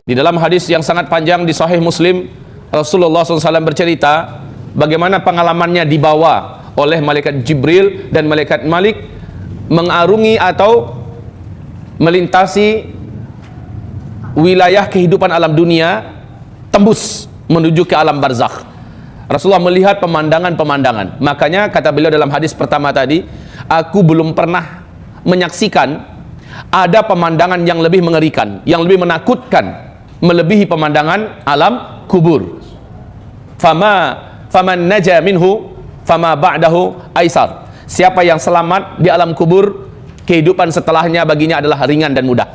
Di dalam hadis yang sangat panjang di Sahih Muslim, Rasulullah SAW bercerita bagaimana pengalamannya dibawa oleh malaikat Jibril dan malaikat Malik mengarungi atau melintasi wilayah kehidupan alam dunia, tembus menuju ke alam barzakh. Rasulullah melihat pemandangan-pemandangan. Makanya kata beliau dalam hadis pertama tadi, aku belum pernah menyaksikan ada pemandangan yang lebih mengerikan, yang lebih menakutkan, melebihi pemandangan alam kubur. Faman naja minhu fama ba'dahu aisar. Siapa yang selamat di alam kubur, kehidupan setelahnya baginya adalah ringan dan mudah.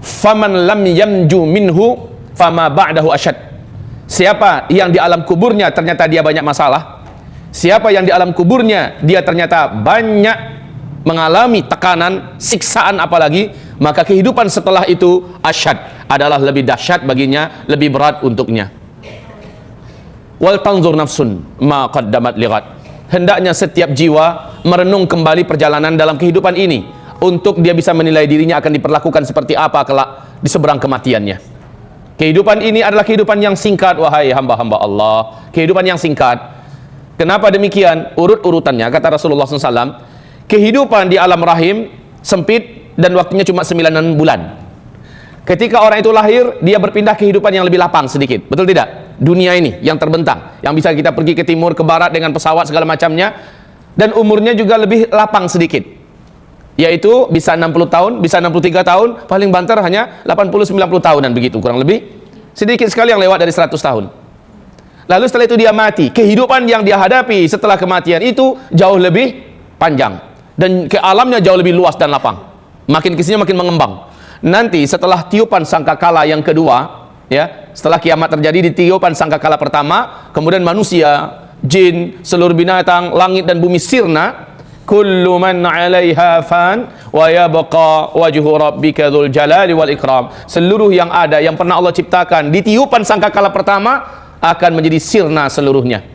Faman lam yamju minhu fama ba'dahu asyad. Siapa yang di alam kuburnya ternyata dia banyak masalah, siapa yang di alam kuburnya dia ternyata banyak mengalami tekanan, siksaan apalagi, maka kehidupan setelah itu asyad, adalah lebih dahsyat baginya, lebih berat untuknya. Wal tanzur nafsun ma qaddamat lighat. Hendaknya setiap jiwa merenung kembali perjalanan dalam kehidupan ini, untuk dia bisa menilai dirinya akan diperlakukan seperti apa kelak di seberang kematiannya. Kehidupan ini adalah kehidupan yang singkat, wahai hamba-hamba Allah. Kehidupan yang singkat. Kenapa demikian? Urut-urutannya kata Rasulullah SAW, kehidupan di alam rahim sempit dan waktunya cuma 9 bulan. Ketika orang itu lahir, dia berpindah kehidupan yang lebih lapang sedikit. Betul tidak? Dunia ini yang terbentang, yang bisa kita pergi ke timur, ke barat dengan pesawat segala macamnya, dan umurnya juga lebih lapang sedikit. Yaitu bisa 60 tahun, bisa 63 tahun, paling banter hanya 80-90 tahunan begitu, kurang lebih. Sedikit sekali yang lewat dari 100 tahun. Lalu setelah itu dia mati. Kehidupan yang dia hadapi setelah kematian itu jauh lebih panjang, dan ke alamnya jauh lebih luas dan lapang. Makin kesini makin mengembang. Nanti setelah tiupan sangkakala yang kedua, ya, setelah kiamat terjadi, di tiupan sangkakala pertama, kemudian manusia, jin, seluruh binatang, langit dan bumi sirna. Kullu man 'alaiha fan wa yabqa wajhu rabbika dzul jalali wal ikram. Seluruh yang ada yang pernah Allah ciptakan di tiupan sangkakala pertama akan menjadi sirna seluruhnya.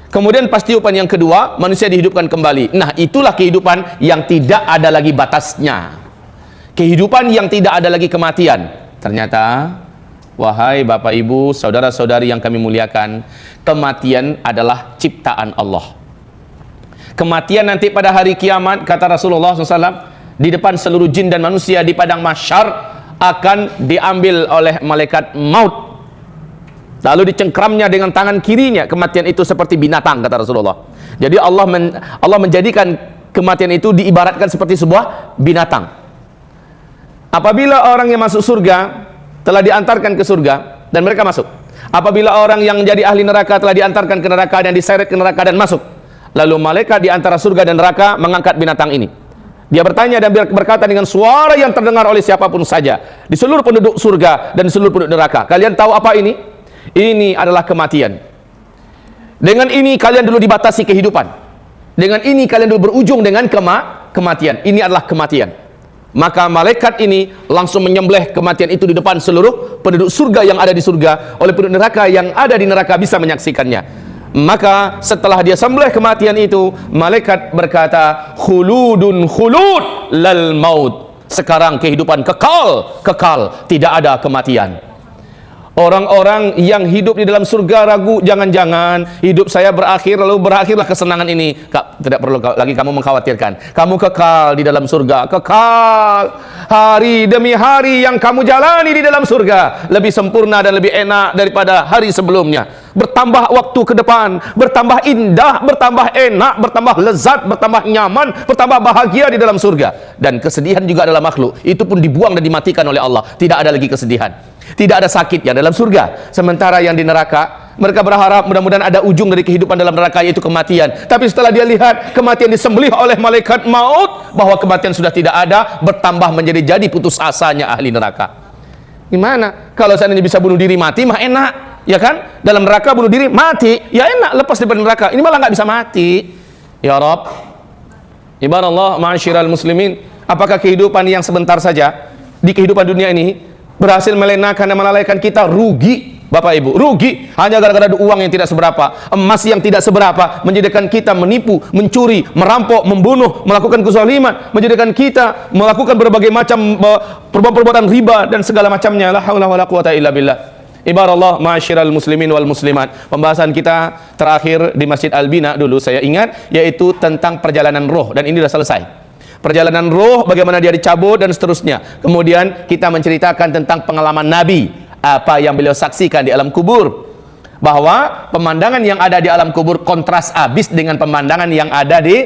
Kemudian pas tiupan yang kedua, manusia dihidupkan kembali. Nah, itulah kehidupan yang tidak ada lagi batasnya. Kehidupan yang tidak ada lagi kematian. Ternyata, wahai Bapak Ibu, saudara-saudari yang kami muliakan, kematian adalah ciptaan Allah. Kematian nanti pada hari kiamat, kata Rasulullah SAW, di depan seluruh jin dan manusia di padang mahsyar akan diambil oleh malaikat maut. Lalu dicengkramnya dengan tangan kirinya. Kematian itu seperti binatang, kata Rasulullah. Jadi Allah menjadikan kematian itu diibaratkan seperti sebuah binatang. Apabila orang yang masuk surga telah diantarkan ke surga dan mereka masuk. Apabila orang yang jadi ahli neraka telah diantarkan ke neraka dan diseret ke neraka dan masuk. Lalu malaikat di antara surga dan neraka mengangkat binatang ini. Dia bertanya dan berkata dengan suara yang terdengar oleh siapapun saja di seluruh penduduk surga dan di seluruh penduduk neraka. Kalian tahu apa ini? Ini adalah kematian. Dengan ini kalian dulu dibatasi kehidupan. Dengan ini kalian dulu berujung dengan kematian. Ini adalah kematian. Maka malaikat ini langsung menyembelih kematian itu di depan seluruh penduduk surga yang ada di surga. Oleh penduduk neraka yang ada di neraka bisa menyaksikannya. Maka setelah dia sembelih kematian itu, malaikat berkata, khuludun khulud lal maut. Sekarang kehidupan kekal, tidak ada kematian. Orang-orang yang hidup di dalam surga ragu, jangan-jangan hidup saya berakhir lalu berakhirlah kesenangan ini. Tidak perlu lagi kamu mengkhawatirkan. Kamu kekal di dalam surga, kekal. Hari demi hari yang kamu jalani di dalam surga lebih sempurna dan lebih enak daripada hari sebelumnya. Bertambah waktu ke depan, bertambah indah, bertambah enak, bertambah lezat, bertambah nyaman, bertambah bahagia di dalam surga. Dan kesedihan juga adalah makhluk. Itu pun dibuang dan dimatikan oleh Allah. Tidak ada lagi kesedihan. Tidak ada sakit yang dalam surga. Sementara yang di neraka, mereka berharap mudah-mudahan ada ujung dari kehidupan dalam neraka, yaitu kematian. Tapi setelah dia lihat kematian disembelih oleh malaikat maut, bahwa kematian sudah tidak ada, bertambah jadi putus asanya ahli neraka. Gimana? Kalau seandainya bisa bunuh diri mati, mah enak, ya kan? Dalam neraka bunuh diri mati, ya enak, lepas dari neraka. Ini malah nggak bisa mati. Ya Rabb, ibadallah, ma'asyiral muslimin, apakah kehidupan yang sebentar saja di kehidupan dunia ini berhasil melenakan dan melalaikan kita, rugi Bapak Ibu, rugi hanya gara-gara uang yang tidak seberapa, emas yang tidak seberapa, menjadikan kita menipu, mencuri, merampok, membunuh, melakukan kezaliman, menjadikan kita melakukan berbagai macam perbuatan riba dan segala macamnya. La haula wala quwata illa billah. Ibarallah ma'asyiral muslimin wal muslimat. Pembahasan kita terakhir di Masjid Al-Bina dulu saya ingat, yaitu tentang perjalanan roh, dan ini sudah selesai. Perjalanan roh, bagaimana dia dicabut dan seterusnya. Kemudian kita menceritakan tentang pengalaman Nabi, apa yang beliau saksikan di alam kubur, bahwa pemandangan yang ada di alam kubur kontras habis dengan pemandangan yang ada di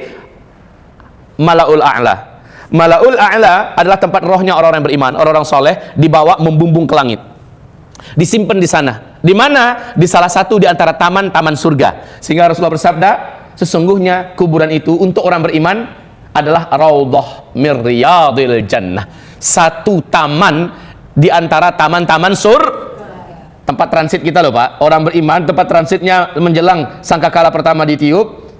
Malaul A'la. Malaul A'la adalah tempat rohnya orang-orang beriman, orang-orang soleh, dibawa membumbung ke langit, disimpan di sana. Di mana? Di salah satu di antara taman-taman surga. Sehingga Rasulullah bersabda, sesungguhnya kuburan itu untuk orang beriman adalah raudhah mir riyadil jannah, satu taman di antara taman-taman tempat transit kita loh Pak. Orang beriman tempat transitnya menjelang sangkakala pertama ditiup,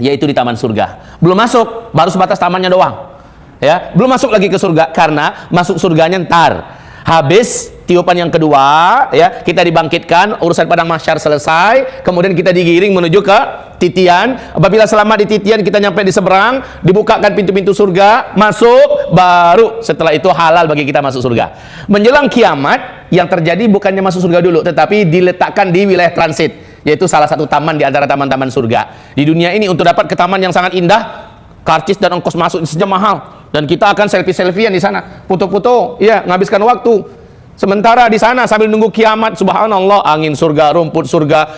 yaitu di taman surga. Belum masuk, baru sebatas tamannya doang, ya, belum masuk lagi ke surga, karena masuk surganya ntar habis tiupan yang kedua, ya, kita dibangkitkan, urusan padang mahsyar selesai, kemudian kita digiring menuju ke titian. Apabila selamat di titian, kita nyampe di seberang, dibukakan pintu-pintu surga, masuk, baru setelah itu halal bagi kita masuk surga. Menjelang kiamat, yang terjadi bukannya masuk surga dulu, tetapi diletakkan di wilayah transit, yaitu salah satu taman di antara taman-taman surga. Di dunia ini untuk dapat ke taman yang sangat indah, karcis dan ongkos masuk saja mahal, dan kita akan selfie-selfiean di sana, foto-foto, ya, menghabiskan waktu. Sementara di sana sambil nunggu kiamat, subhanallah, angin surga, rumput surga,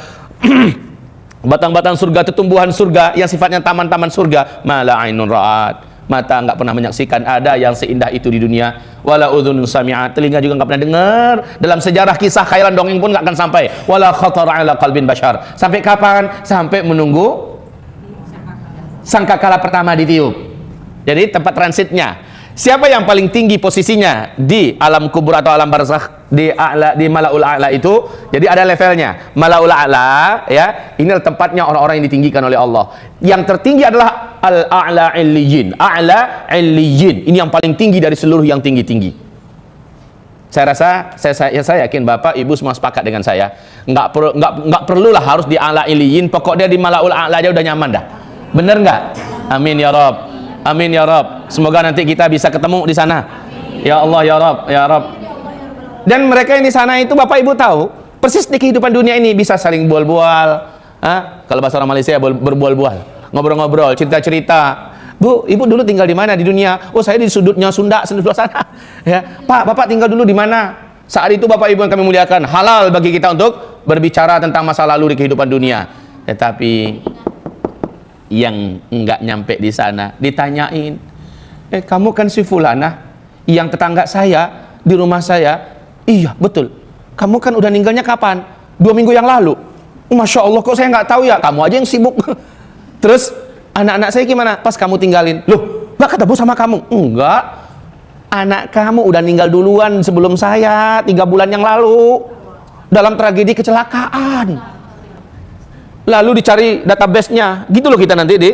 batang-batang surga, tumbuhan surga yang sifatnya taman-taman surga, mala ainun ra'at, mata enggak pernah menyaksikan ada yang seindah itu di dunia, wala udhunun sami'at, telinga juga enggak pernah dengar, dalam sejarah kisah khayalan dongeng pun enggak akan sampai, wala khatara ala qalbin bashar. Sampai kapan? Sampai menunggu sangkakala pertama ditiup. Jadi tempat transitnya. Siapa yang paling tinggi posisinya di alam kubur atau alam barzakh, di Malaul A'la itu? Jadi ada levelnya. Malaul A'la, ya, ini tempatnya orang-orang yang ditinggikan oleh Allah. Yang tertinggi adalah Al-A'la Illiyin. A'la Illiyin. Ini yang paling tinggi dari seluruh yang tinggi-tinggi. Saya rasa, saya yakin Bapak Ibu semua sepakat dengan saya. Nggak perlulah harus di A'la Illiyin. Pokoknya di Malaul A'la aja udah nyaman dah. Bener nggak? Amin ya Rabb. Amin ya Rabb. Semoga nanti kita bisa ketemu di sana. Ya Allah ya Rabb, ya Rabb. Dan mereka yang di sana itu Bapak Ibu tahu, persis di kehidupan dunia ini bisa saling bual-bual. Kalau bahasa orang Malaysia berbual-bual, ngobrol-ngobrol, cerita-cerita. Bu, Ibu dulu tinggal di mana di dunia? Oh, saya di sudutnya Sunda, sebelah sana. Ya, Pak, Bapak tinggal dulu di mana? Saat itu Bapak Ibu yang kami muliakan, halal bagi kita untuk berbicara tentang masa lalu di kehidupan dunia. Tetapi yang enggak nyampe di sana ditanyain, kamu kan si fulana yang tetangga saya di rumah saya. Iya betul, kamu kan udah ninggalnya kapan? 2 minggu yang lalu. Masya Allah, kok saya nggak tahu ya, kamu aja yang sibuk. Terus anak-anak saya gimana pas kamu tinggalin? Loh, nggak ketemu sama kamu? Enggak, anak kamu udah ninggal duluan sebelum saya 3 bulan yang lalu dalam tragedi kecelakaan. Lalu dicari database-nya, gitu loh kita nanti di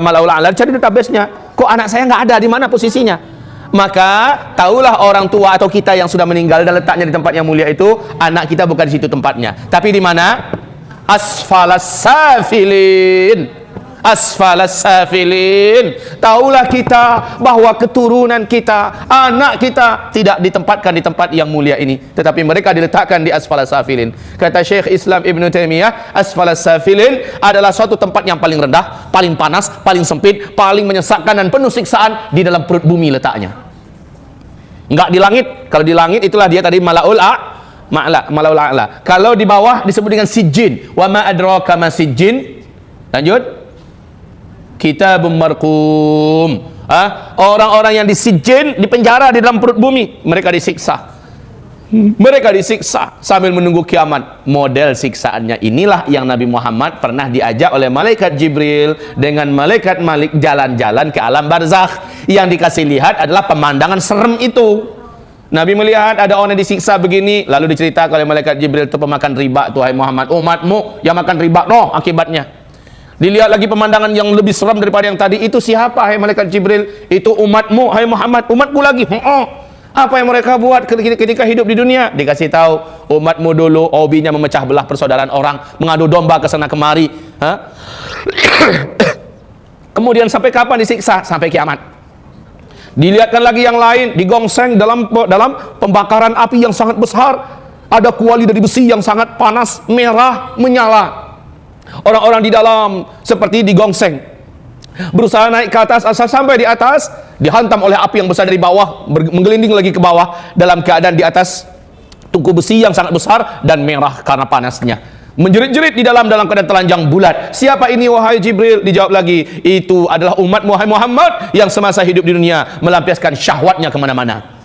Malaul A'la, cari database-nya. Kok anak saya nggak ada, di mana posisinya? Maka tahulah orang tua atau kita yang sudah meninggal dan letaknya di tempat yang mulia itu, anak kita bukan di situ tempatnya, tapi di mana? Asfalas safilin. Asfalas safilin. Taulah kita bahwa keturunan kita, anak kita tidak ditempatkan di tempat yang mulia ini, tetapi mereka diletakkan di asfalas safilin. Kata Syekh Islam Ibn Taimiyah, asfalas safilin adalah suatu tempat yang paling rendah, paling panas, paling sempit, paling menyesakkan dan penuh siksaan, di dalam perut bumi letaknya. Enggak di langit. Kalau di langit itulah dia tadi Malaul A'la. Kalau di bawah disebut dengan sijjin. Wa ma adraka ma sijjin. Lanjut. Kitabun marqum. Orang-orang yang disijin, dipenjara di dalam perut bumi, mereka disiksa. Mereka disiksa sambil menunggu kiamat. Model siksaannya inilah yang Nabi Muhammad pernah diajak oleh malaikat Jibril dengan malaikat Malik jalan-jalan ke alam barzakh. Yang dikasih lihat adalah pemandangan serem itu. Nabi melihat ada orang yang disiksa begini, lalu diceritakan oleh malaikat Jibril, itu pemakan riba, tuhai Muhammad, umatmu yang makan riba, noh akibatnya. Dilihat lagi pemandangan yang lebih seram daripada yang tadi. Itu siapa, hai malaikat Jibril? Itu umatmu, hai Muhammad. Umatku lagi. Apa yang mereka buat ketika hidup di dunia? Dikasih tahu, umatmu dulu hobinya memecah belah persaudaraan orang, mengadu domba ke sana kemari. Kemudian sampai kapan disiksa? Sampai kiamat. Dilihatkan lagi yang lain, digongseng dalam pembakaran api yang sangat besar. Ada kuali dari besi yang sangat panas, merah, menyala. Orang-orang di dalam seperti digongseng, berusaha naik ke atas, asal sampai di atas dihantam oleh api yang besar dari bawah, menggelinding lagi ke bawah dalam keadaan di atas tungku besi yang sangat besar dan merah karena panasnya, menjerit-jerit di dalam keadaan telanjang bulat. Siapa ini wahai Jibril? Dijawab lagi, itu adalah umat wahai Muhammad yang semasa hidup di dunia melampiaskan syahwatnya kemana-mana.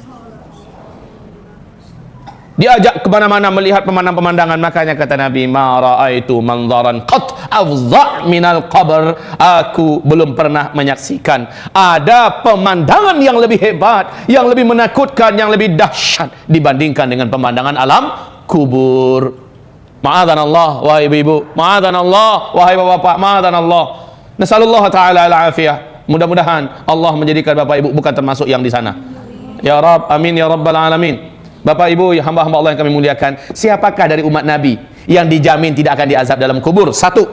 Diajak kemana-mana melihat pemandangan-pemandangan. Makanya kata Nabi, ma ra'aitu manzaran qat afza' minal qabr. Aku belum pernah menyaksikan ada pemandangan yang lebih hebat, yang lebih menakutkan, yang lebih dahsyat dibandingkan dengan pemandangan alam kubur. Ma'adzanallah wahai ibu-ibu, ma'adzanallah wahai bapak-bapak, ma'adzanallah. Nasallallahu ta'ala al-afiyah. Mudah-mudahan Allah menjadikan bapak ibu bukan termasuk yang di sana. Ya Rabb, amin ya rabbal alamin. Bapak ibu, hamba-hamba Allah yang kami muliakan, siapakah dari umat Nabi yang dijamin tidak akan diazab dalam kubur? Satu,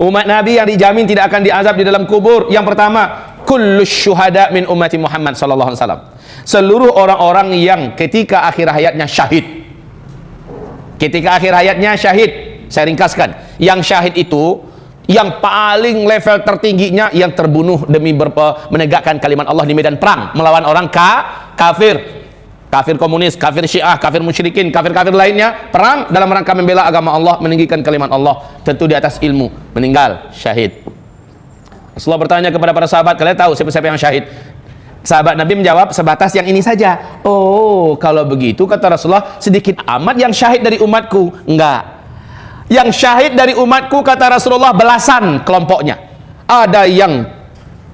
umat Nabi yang dijamin tidak akan diazab di dalam kubur. Yang pertama, kullus syuhada min ummati Muhammad sallallahu alaihi wasallam. Seluruh orang-orang yang ketika akhir hayatnya syahid. Ketika akhir hayatnya syahid, saya ringkaskan, yang syahid itu yang paling level tertingginya yang terbunuh demi menegakkan kalimat Allah di medan perang melawan orang kafir. Kafir komunis, kafir syiah, kafir musyrikin, kafir-kafir lainnya, perang dalam rangka membela agama Allah, meninggikan kalimat Allah, tentu di atas ilmu, meninggal syahid. Rasulullah bertanya kepada para sahabat, kalian tahu siapa-siapa yang syahid? Sahabat Nabi menjawab, sebatas yang ini saja. Oh, kalau begitu kata Rasulullah, sedikit amat yang syahid dari umatku. Enggak, yang syahid dari umatku kata Rasulullah belasan kelompoknya. Ada yang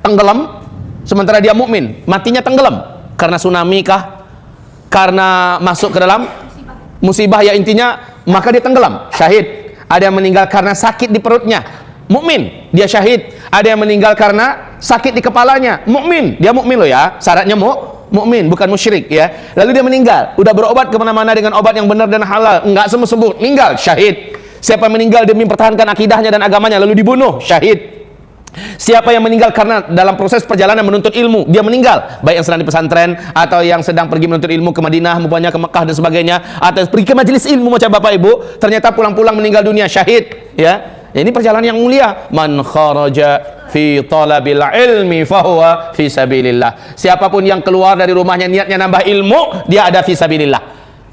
tenggelam sementara dia mukmin, matinya tenggelam karena tsunami kah, karena masuk ke dalam musibah, ya intinya maka dia tenggelam, syahid. Ada yang meninggal karena sakit di perutnya, mukmin, dia syahid. Ada yang meninggal karena sakit di kepalanya, mukmin, dia mukmin loh ya, syaratnya mukmin, bukan musyrik ya. Lalu dia meninggal, udah berobat kemana-mana dengan obat yang benar dan halal, enggak sembuh-sembuh, meninggal, syahid. Siapa yang meninggal demi mempertahankan akidahnya dan agamanya lalu dibunuh, syahid. Siapa yang meninggal karena dalam proses perjalanan menuntut ilmu, dia meninggal, baik yang sedang di pesantren atau yang sedang pergi menuntut ilmu ke Madinah, mupanya ke Mekah dan sebagainya, atau pergi ke majelis ilmu macam Bapak Ibu, ternyata pulang-pulang meninggal dunia, syahid ya. Ini perjalanan yang mulia. Man kharaja fi talabil ilmi fahuwa fi sabilillah. Siapapun yang keluar dari rumahnya niatnya nambah ilmu, dia ada fi sabilillah.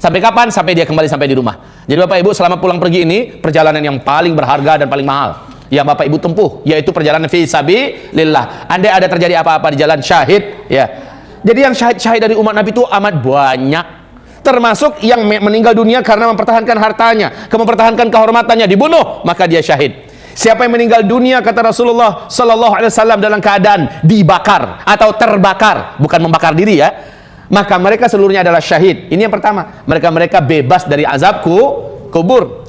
Sampai kapan? Sampai dia kembali sampai di rumah. Jadi Bapak Ibu, selama pulang pergi ini perjalanan yang paling berharga dan paling mahal yang Bapak Ibu tempuh, yaitu perjalanan fi sabilillah. Andai ada terjadi apa-apa di jalan, syahid ya. Jadi yang syahid dari umat Nabi itu amat banyak, termasuk yang meninggal dunia karena mempertahankan hartanya, mempertahankan kehormatannya, dibunuh, maka dia syahid. Siapa yang meninggal dunia kata Rasulullah sallallahu alaihi wasallam dalam keadaan dibakar atau terbakar, bukan membakar diri ya, maka mereka seluruhnya adalah syahid. Ini yang pertama, mereka bebas dari azab kubur.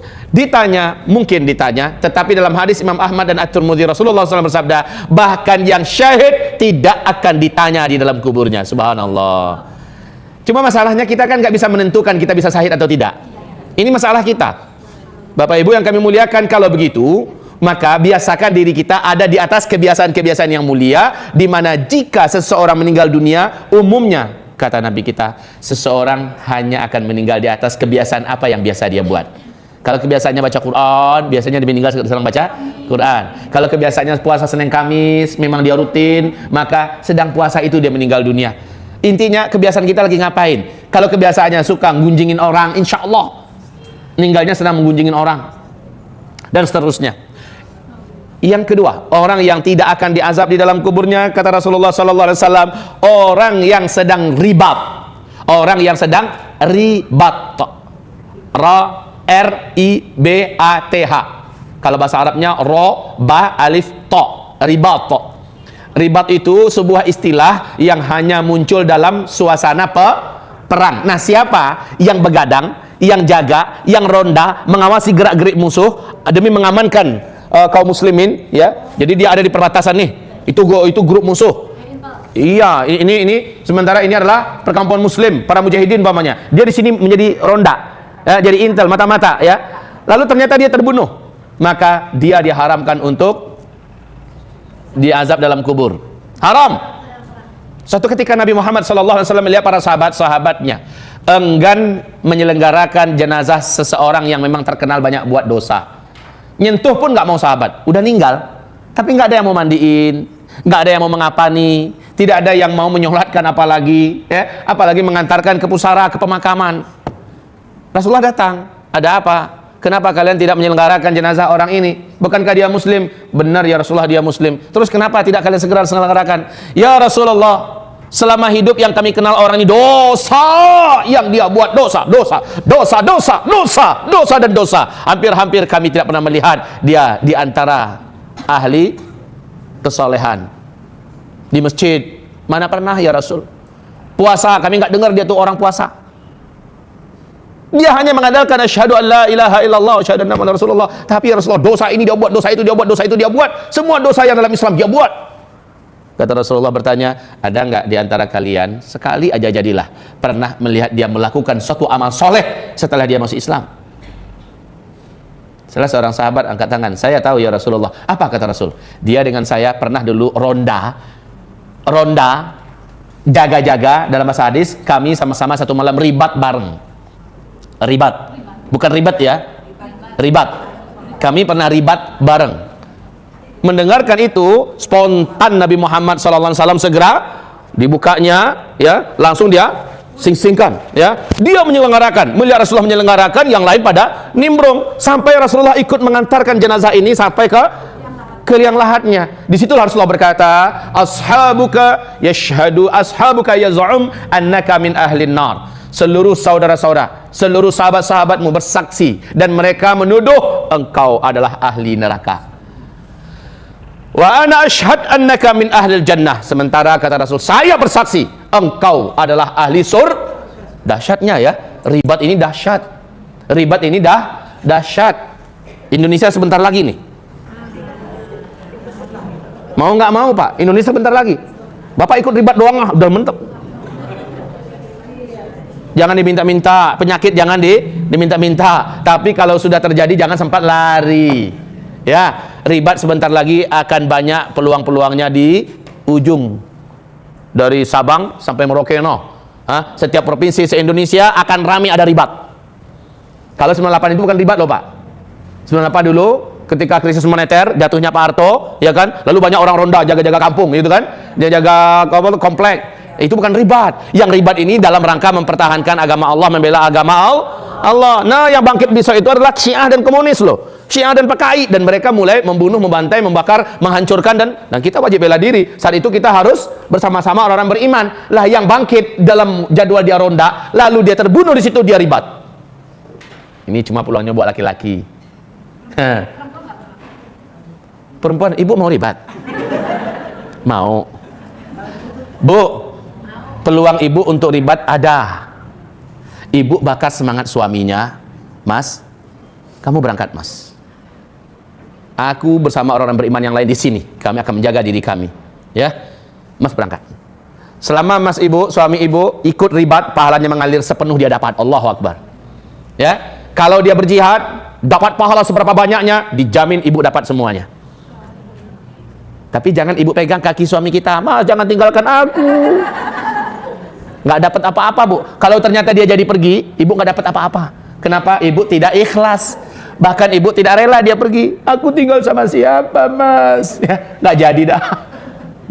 Mungkin ditanya, tetapi dalam hadis Imam Ahmad dan At-Tirmidzi Rasulullah SAW bersabda, bahkan yang syahid tidak akan ditanya di dalam kuburnya. Subhanallah. Cuma masalahnya kita kan nggak bisa menentukan kita bisa syahid atau tidak. Ini masalah kita. Bapak Ibu yang kami muliakan, kalau begitu maka biasakan diri kita ada di atas kebiasaan-kebiasaan yang mulia, di mana jika seseorang meninggal dunia, umumnya kata Nabi kita, seseorang hanya akan meninggal di atas kebiasaan apa yang biasa dia buat. Kalau kebiasaannya baca Quran, biasanya dia meninggal sedang baca Quran. Kalau kebiasaannya puasa Senin Kamis, memang dia rutin, maka sedang puasa itu dia meninggal dunia. Intinya kebiasaan kita lagi ngapain. Kalau kebiasaannya suka ngunjingin orang, insya Allah meninggalnya sedang menggunjingin orang, dan seterusnya. Yang kedua, orang yang tidak akan diazab di dalam kuburnya kata Rasulullah sallallahu alaihi wasallam, orang yang sedang ribat. Orang yang sedang ribat. R-I-B-A-T-H. Kalau bahasa Arabnya ro, ba, alif, to. Ribat. Ribat itu sebuah istilah yang hanya muncul dalam suasana perang. Nah, siapa yang begadang, yang jaga, yang ronda, mengawasi gerak-gerik musuh demi mengamankan kaum muslimin ya. Jadi dia ada di perbatasan nih. Itu grup musuh. Iya, ini sementara ini adalah perkampungan muslim, para mujahidin umpamanya. Dia di sini menjadi ronda, ya, jadi intel mata-mata ya. Lalu ternyata dia terbunuh, maka dia diharamkan untuk diazab dalam kubur. Haram. Suatu ketika Nabi Muhammad SAW melihat para sahabat-sahabatnya enggan menyelenggarakan jenazah seseorang yang memang terkenal banyak buat dosa. Nyentuh pun nggak mau sahabat, udah ninggal, tapi nggak ada yang mau mandiin, nggak ada yang mau mengapani, tidak ada yang mau menyolatkan apalagi, ya, apalagi mengantarkan ke pusara, ke pemakaman. Rasulullah datang, ada apa? Kenapa kalian tidak menyelenggarakan jenazah orang ini? Bukankah dia muslim? Benar ya Rasulullah, dia muslim. Terus kenapa tidak kalian segera selenggarakan? Ya Rasulullah, selama hidup yang kami kenal orang ini dosa yang dia buat, dosa dan dosa. Hampir-hampir kami tidak pernah melihat dia di antara ahli kesolehan. Di masjid mana pernah ya Rasul? Puasa kami nggak dengar dia tuh orang puasa. Dia hanya mengandalkan asyhadu an la ilaha illallah asyhadu anna muhammadar rasulullah. Tapi ya Rasulullah, dosa ini dia buat, dosa itu dia buat, dosa itu dia buat. Semua dosa yang dalam Islam dia buat. Kata Rasulullah bertanya, ada nggak di antara kalian sekali aja jadilah pernah melihat dia melakukan suatu amal soleh setelah dia masuk Islam? Salah seorang sahabat angkat tangan, saya tahu ya Rasulullah. Apa kata Rasul? Dia dengan saya pernah dulu ronda, jaga-jaga, dalam bahasa hadis kami sama-sama satu malam ribat bareng. Ribat, bukan ribat ya, ribat. Kami pernah ribat bareng. Mendengarkan itu, spontan Nabi Muhammad SAW segera dibukanya, ya, langsung dia sing-singkan, ya. Dia menyelenggarakan, melihat Rasulullah menyelenggarakan, yang lain pada nimbrung, sampai Rasulullah ikut mengantarkan jenazah ini sampai ke liang lahatnya. Di situ Rasulullah berkata, ashabuka yaz'um annaka min ahlin nar. Seluruh saudara-saudara, seluruh sahabat-sahabatmu bersaksi dan mereka menuduh engkau adalah ahli neraka. Wa ana ashhad annaka min ahlil jannah. Sementara kata Rasul, saya bersaksi engkau adalah ahli surga. Dahsyatnya ya, ribat ini dahsyat. Ribat ini dahsyat. Indonesia sebentar lagi nih. Mau nggak mau Pak, Indonesia bentar lagi. Bapak ikut ribat doang lah, udah mentep. Jangan diminta-minta, penyakit jangan diminta-minta. Tapi kalau sudah terjadi jangan sempat lari. Ya, ribat sebentar lagi akan banyak peluang-peluangnya di ujung dari Sabang sampai Merauke. Setiap provinsi se-Indonesia akan ramai ada ribat. Kalau 98 itu bukan ribat loh Pak. 98 dulu ketika krisis moneter, jatuhnya Pak Harto, ya kan? Lalu banyak orang ronda jaga-jaga kampung, gitu kan? Dia jaga komplek. Itu bukan ribat. Yang ribat ini dalam rangka mempertahankan agama Allah, membela agama Allah. Nah, yang bangkit besok itu adalah Syiah dan komunis loh. Syiah dan PKI, dan mereka mulai membunuh, membantai, membakar, menghancurkan, dan kita wajib bela diri. Saat itu kita harus bersama-sama orang-orang beriman. Lah yang bangkit dalam jadwal dia ronda, lalu dia terbunuh di situ, dia ribat. Ini cuma peluangnya buat laki-laki. Perempuan, ibu mau ribat? Mau. Bu, peluang ibu untuk ribat ada. Ibu bakar semangat suaminya. Mas, kamu berangkat Mas. Aku bersama orang-orang beriman yang lain di sini. Kami akan menjaga diri kami. Ya, Mas berangkat. Selama Mas ibu, suami ibu ikut ribat, pahalanya mengalir sepenuh dia dapat. Allahu Akbar. Ya, kalau dia berjihad, dapat pahala seberapa banyaknya, dijamin ibu dapat semuanya. Tapi jangan ibu pegang kaki suami kita. Mas, jangan tinggalkan aku. Nggak dapat apa-apa Bu. Kalau ternyata dia jadi pergi, ibu nggak dapat apa-apa. Kenapa? Ibu tidak ikhlas. Bahkan ibu tidak rela dia pergi. Aku tinggal sama siapa Mas? Ya, nggak jadi dah.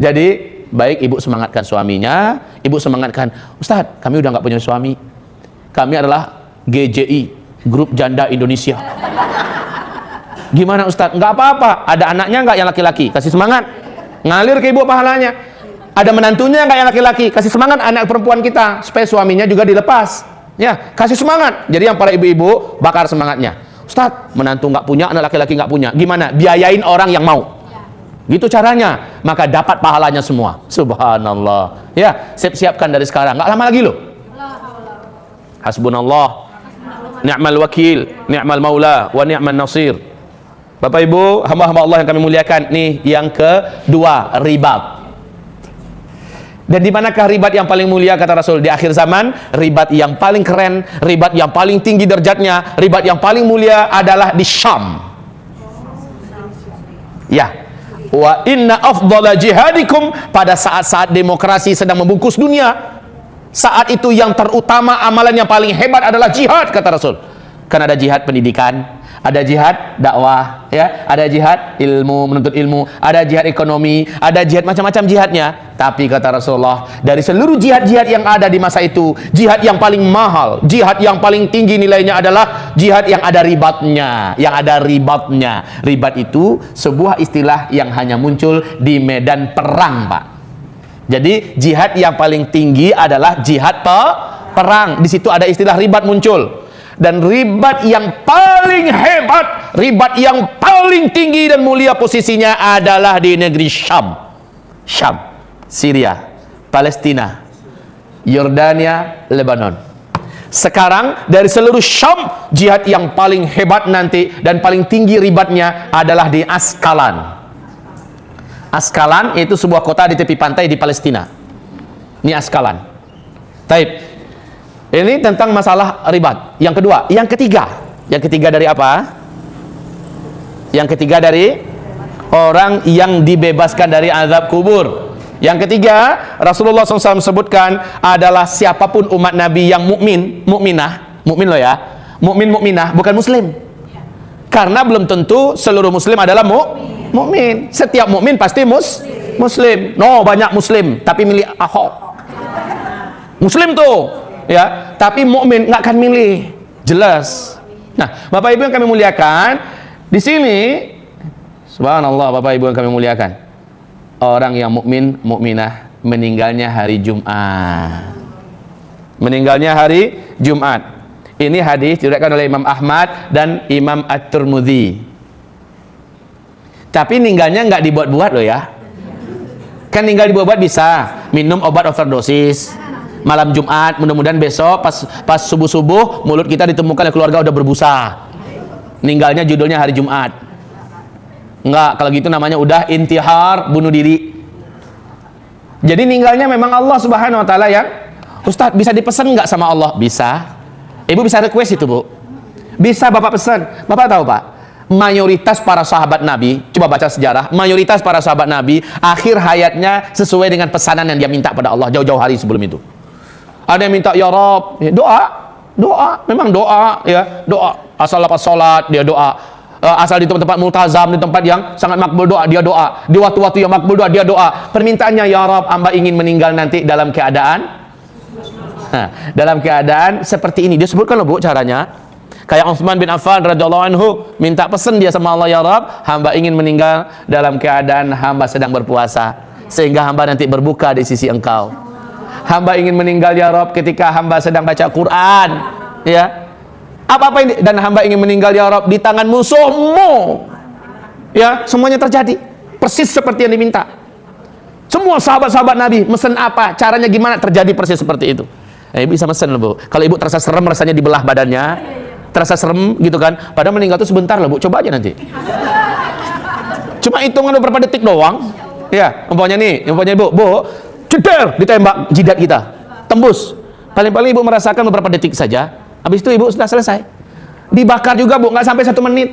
Jadi baik ibu semangatkan suaminya. Ibu semangatkan, Ustadz, kami udah nggak punya suami. Kami adalah GJI, Grup Janda Indonesia. Gimana Ustadz? Nggak apa-apa. Ada anaknya nggak yang laki-laki? Kasih semangat. Ngalir ke ibu pahalanya. Ada menantunya nggak yang laki-laki? Kasih semangat anak perempuan kita supaya suaminya juga dilepas. Ya, kasih semangat. Jadi yang para ibu-ibu bakar semangatnya. Ustadz, menantu nggak punya, anak laki-laki nggak punya. Gimana? Biayain orang yang mau. Gitu caranya. Maka dapat pahalanya semua. Subhanallah. Ya, siap-siapkan dari sekarang. Nggak lama lagi loh. Hasbunallah, ni'mal wakil, ni'mal maula, wa ni'man nasir. Bapak Ibu, hamba-hamba Allah yang kami muliakan, nih yang kedua, ribat. Dan di manakah ribat yang paling mulia kata Rasul? Di akhir zaman, ribat yang paling keren, ribat yang paling tinggi derajatnya, ribat yang paling mulia adalah di Syam. Ya. Wa inna afdhala jihadikum, pada saat-saat demokrasi sedang membungkus dunia, saat itu yang terutama, amalan yang paling hebat adalah jihad kata Rasul. Kan ada jihad pendidikan, ada jihad dakwah, ya, ada jihad ilmu, menuntut ilmu, ada jihad ekonomi, ada jihad macam-macam jihadnya. Tapi kata Rasulullah, dari seluruh jihad-jihad yang ada di masa itu, jihad yang paling mahal, jihad yang paling tinggi nilainya adalah jihad yang ada ribatnya, yang ada ribatnya. Ribat itu sebuah istilah yang hanya muncul di medan perang, Pak. Jadi jihad yang paling tinggi adalah jihad perang. Di situ ada istilah ribat muncul. Dan ribat yang paling hebat, ribat yang paling tinggi dan mulia posisinya adalah di negeri Syam. Syam, Syria, Palestina, Yordania, Lebanon. Sekarang dari seluruh Syam, jihad yang paling hebat nanti dan paling tinggi ribatnya adalah di Askalan. Askalan itu sebuah kota di tepi pantai di Palestina. Ini Askalan. Taib. Ini tentang masalah ribat. Yang kedua, yang ketiga dari apa? Yang ketiga dari orang yang dibebaskan dari azab kubur. Yang ketiga, Rasulullah SAW sebutkan adalah siapapun umat Nabi yang mukmin, mukminah, mukmin loh ya, mukmin mukminah, bukan muslim. Karena belum tentu seluruh muslim adalah mukmin. Setiap mukmin pasti muslim. No, banyak muslim tapi milih Ahok. Muslim tuh, ya, tapi mukmin nggak akan milih, jelas. Nah, Bapak Ibu yang kami muliakan, di sini, subhanallah, Bapak Ibu yang kami muliakan, orang yang mukmin mukminah meninggalnya hari Jumat. Meninggalnya hari Jumat. Ini hadis diriwayatkan oleh Imam Ahmad dan Imam At-Tirmidzi. Tapi ninggalnya nggak dibuat-buat loh ya. Kan ninggal dibuat-buat bisa, minum obat overdosis malam Jumat, mudah-mudahan besok pas subuh-subuh mulut kita ditemukan oleh keluarga udah berbusa. Ninggalnya judulnya hari Jumat. Enggak, kalau gitu namanya udah intihar, bunuh diri. Jadi ninggalnya memang Allah Subhanahu wa taala yang, Ustaz, bisa dipesan nggak sama Allah? Bisa. Ibu bisa request itu, Bu. Bisa Bapak pesan. Bapak tahu, Pak? Mayoritas para sahabat Nabi, coba baca sejarah, mayoritas para sahabat Nabi akhir hayatnya sesuai dengan pesanan yang dia minta pada Allah jauh-jauh hari sebelum itu. Ada yang minta ya Rob, ya, doa, memang doa, ya, doa. Asal lepas sholat dia doa, asal di tempat-tempat multazam, di tempat yang sangat makbul doa dia doa, di waktu-waktu yang makbul doa dia doa. Permintaannya ya Rob, hamba ingin meninggal nanti dalam keadaan, dalam keadaan seperti ini. Dia sebutkan loh, Bu, caranya. Kayak Utsman bin Affan radhiyallahu anhu minta pesan dia sama Allah, ya Rabb, hamba ingin meninggal dalam keadaan hamba sedang berpuasa sehingga hamba nanti berbuka di sisi Engkau. Hamba ingin meninggal ya Rabb ketika hamba sedang baca Quran, ya. Apa-apa ini, dan hamba ingin meninggal ya Rabb di tangan musuhmu. Ya, semuanya terjadi persis seperti yang diminta. Semua sahabat-sahabat Nabi mesen apa, caranya gimana, terjadi persis seperti itu. Ibu bisa mesen loh, Bu. Kalau ibu terasa serem rasanya dibelah badannya, terasa serem gitu kan, padahal meninggal itu sebentar loh, Bu. Coba aja nanti. Cuma hitungan beberapa detik doang. Ya, umpamanya nih, umpamanya Ibu, Bu, ceder ditembak jidat kita, tembus. Paling-paling Ibu merasakan beberapa detik saja. Habis itu Ibu sudah selesai. Dibakar juga, Bu, nggak sampai 1 menit.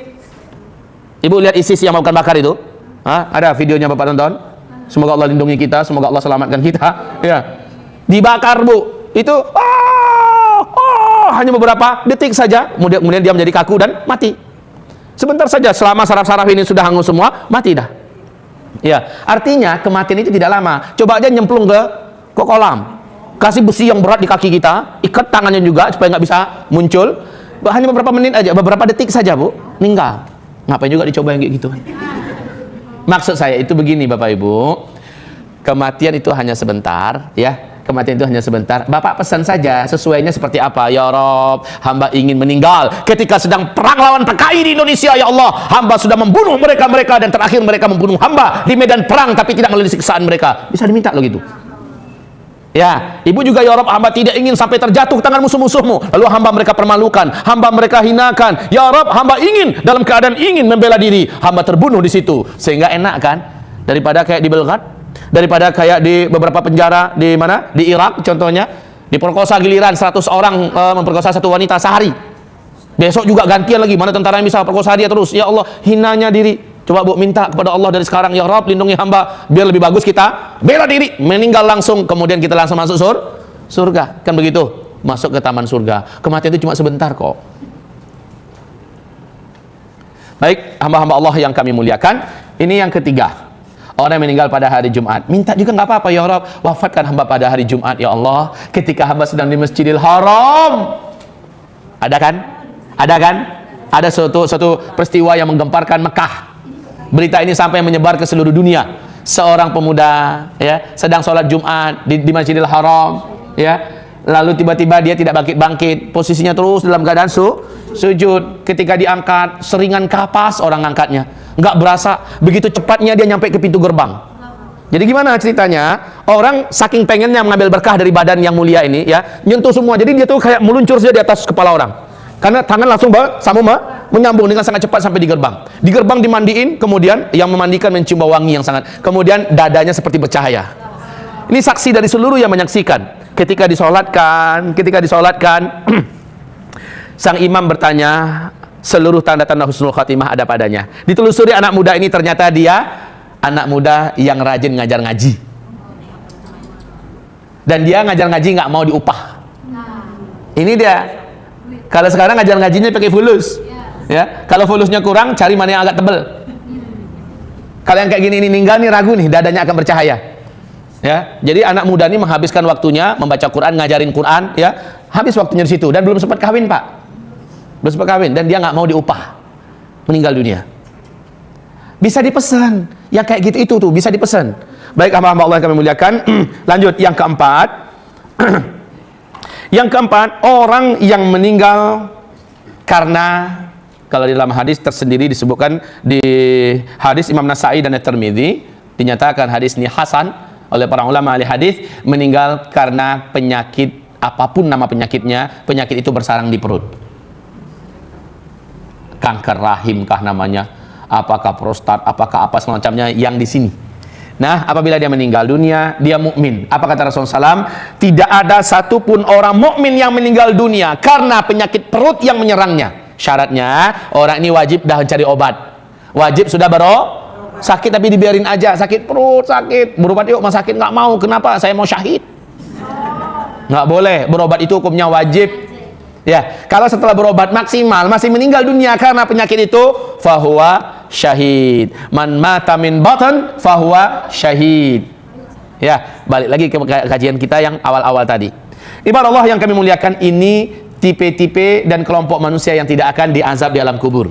Ibu lihat ISIS yang melakukan bakar itu. Ada videonya Bapak tonton. Semoga Allah lindungi kita, semoga Allah selamatkan kita. Ya, dibakar, Bu. Itu hanya beberapa detik saja, kemudian dia menjadi kaku dan mati. Sebentar saja, selama saraf-saraf ini sudah hangus semua, mati dah. Ya, artinya kematian itu tidak lama. Coba aja nyemplung ke kolam, kasih besi yang berat di kaki kita, ikat tangannya juga supaya nggak bisa muncul. Hanya beberapa menit aja, beberapa detik saja, Bu, meninggal. Ngapain juga dicoba yang kayak gitu? Maksud saya itu begini, Bapak Ibu, kematian itu hanya sebentar, ya. Kematian itu hanya sebentar. Bapak pesan saja sesuainya seperti apa. Ya Rob, hamba ingin meninggal ketika sedang perang lawan PKI di Indonesia. Ya Allah, hamba sudah membunuh mereka dan terakhir mereka membunuh hamba di medan perang, tapi tidak melalui siksaan mereka. Bisa diminta loh gitu. Ya, Ibu juga, ya Rob, hamba tidak ingin sampai terjatuh ke tangan musuh-musuhmu, lalu hamba mereka permalukan, hamba mereka hinakan. Ya Rob, hamba ingin dalam keadaan ingin membela diri, hamba terbunuh di situ. Sehingga enak kan, daripada kayak di Belgrad. daripada kayak di beberapa penjara di mana, di Irak contohnya, diperkosa giliran 100 orang memperkosa satu wanita sehari, besok juga gantian lagi, mana tentara yang bisa perkosa dia terus. Ya Allah, hinanya diri. Coba Bu minta kepada Allah dari sekarang, ya Rabb lindungi hamba biar lebih bagus, kita bela diri, meninggal langsung, kemudian kita langsung masuk surga, kan begitu, masuk ke taman surga. Kematian itu cuma sebentar kok. Baik, hamba-hamba Allah yang kami muliakan, ini yang ketiga, orang yang meninggal pada hari Jumat. Minta juga nggak apa-apa, ya Rabb wafatkan hamba pada hari Jumat ya Allah, ketika hamba sedang di Masjidil Haram. Ada kan? Ada suatu peristiwa yang menggemparkan Mekah. Berita ini sampai menyebar ke seluruh dunia. Seorang pemuda ya sedang sholat Jumat di Masjidil Haram ya, lalu tiba-tiba dia tidak bangkit, posisinya terus dalam keadaan sujud. Ketika diangkat, seringan kapas orang angkatnya, nggak berasa begitu cepatnya dia nyampe ke pintu gerbang. Jadi gimana ceritanya? Orang saking pengennya mengambil berkah dari badan yang mulia ini ya, nyentuh semua, jadi dia tuh kayak meluncur saja di atas kepala orang, karena tangan langsung menyambung dengan sangat cepat sampai di gerbang. Di gerbang dimandiin, kemudian yang memandikan mencium bau wangi yang sangat, kemudian dadanya seperti bercahaya. Ini saksi dari seluruh yang menyaksikan. Ketika disolatkan sang imam bertanya, seluruh tanda-tanda husnul khatimah ada padanya. Ditelusuri anak muda ini, ternyata dia anak muda yang rajin ngajar ngaji, dan dia ngajar ngaji nggak mau diupah. Ini dia. Kalau sekarang ngajar ngajinya pakai fulus, ya. Kalau fulusnya kurang, cari mana yang agak tebel. Kalau yang kayak gini ini ninggal nih, ragu nih, dadanya akan bercahaya. Ya, jadi anak muda ini menghabiskan waktunya membaca Quran, ngajarin Quran, ya, habis waktunya di situ, dan belum sempat kawin Pak, belum sempat kawin, dan dia nggak mau diupah, meninggal dunia. Bisa dipesan, yang kayak gitu itu tuh bisa dipesan. Baik hamba-hamba Allah yang kami muliakan, lanjut yang keempat. Yang keempat, orang yang meninggal karena, kalau di dalam hadis tersendiri disebutkan di hadis Imam Nasai dan At-Tirmidzi, dinyatakan hadis ini hasan oleh para ulama ahli hadis, meninggal karena penyakit apapun nama penyakitnya, penyakit itu bersarang di perut. Kanker rahim kah namanya, apakah prostat, apakah apa semacamnya yang di sini. Nah, apabila dia meninggal dunia, dia mukmin. Apa kata Rasulullah SAW? Tidak ada satupun orang mukmin yang meninggal dunia karena penyakit perut yang menyerangnya. Syaratnya, orang ini wajib dah cari obat. Wajib sudah sakit tapi dibiarin aja. Sakit perut, sakit. Berobat yuk, mas sakit nggak mau. Kenapa? Saya mau syahid. Nggak boleh. Berobat itu hukumnya wajib. Ya, kalau setelah berobat maksimal masih meninggal dunia karena penyakit itu, fahuwa syahid. Man mata min batan fahuwa syahid. Ya, balik lagi ke kajian kita yang awal-awal tadi. Ibarat Allah yang kami muliakan, ini tipe-tipe dan kelompok manusia yang tidak akan diazab di alam kubur.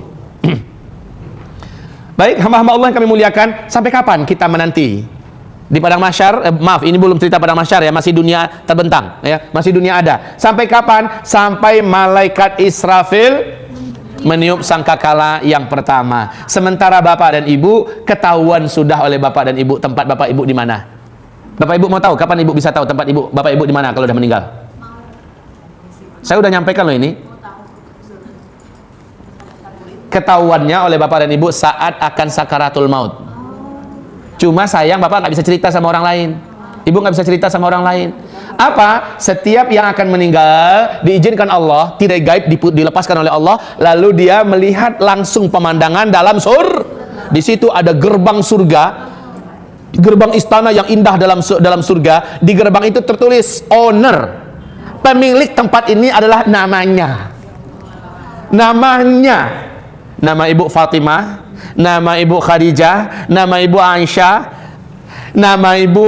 Baik, hamba-hamba Allah yang kami muliakan, sampai kapan kita menanti di padang mahsyar? Maaf, ini belum cerita padang mahsyar ya, masih dunia terbentang ya, masih dunia ada. Sampai kapan? Sampai malaikat Israfil meniup sangkakala yang pertama. Sementara bapak dan ibu ketahuan sudah oleh bapak dan ibu tempat bapak ibu di mana. Bapak ibu mau tahu kapan ibu bisa tahu tempat ibu bapak ibu di mana kalau sudah meninggal? Saya udah nyampaikan loh ini. Ketahuannya oleh bapak dan ibu saat akan sakaratul maut. Cuma sayang bapak nggak bisa cerita sama orang lain, ibu nggak bisa cerita sama orang lain. Apa? Setiap yang akan meninggal diizinkan Allah, tidak gaib, dilepaskan oleh Allah, lalu dia melihat langsung pemandangan dalam di situ ada gerbang surga, gerbang istana yang indah dalam surga. Di gerbang itu tertulis owner, pemilik tempat ini adalah namanya, nama Ibu Fatimah, nama Ibu Khadijah, nama Ibu Aisyah, nama Ibu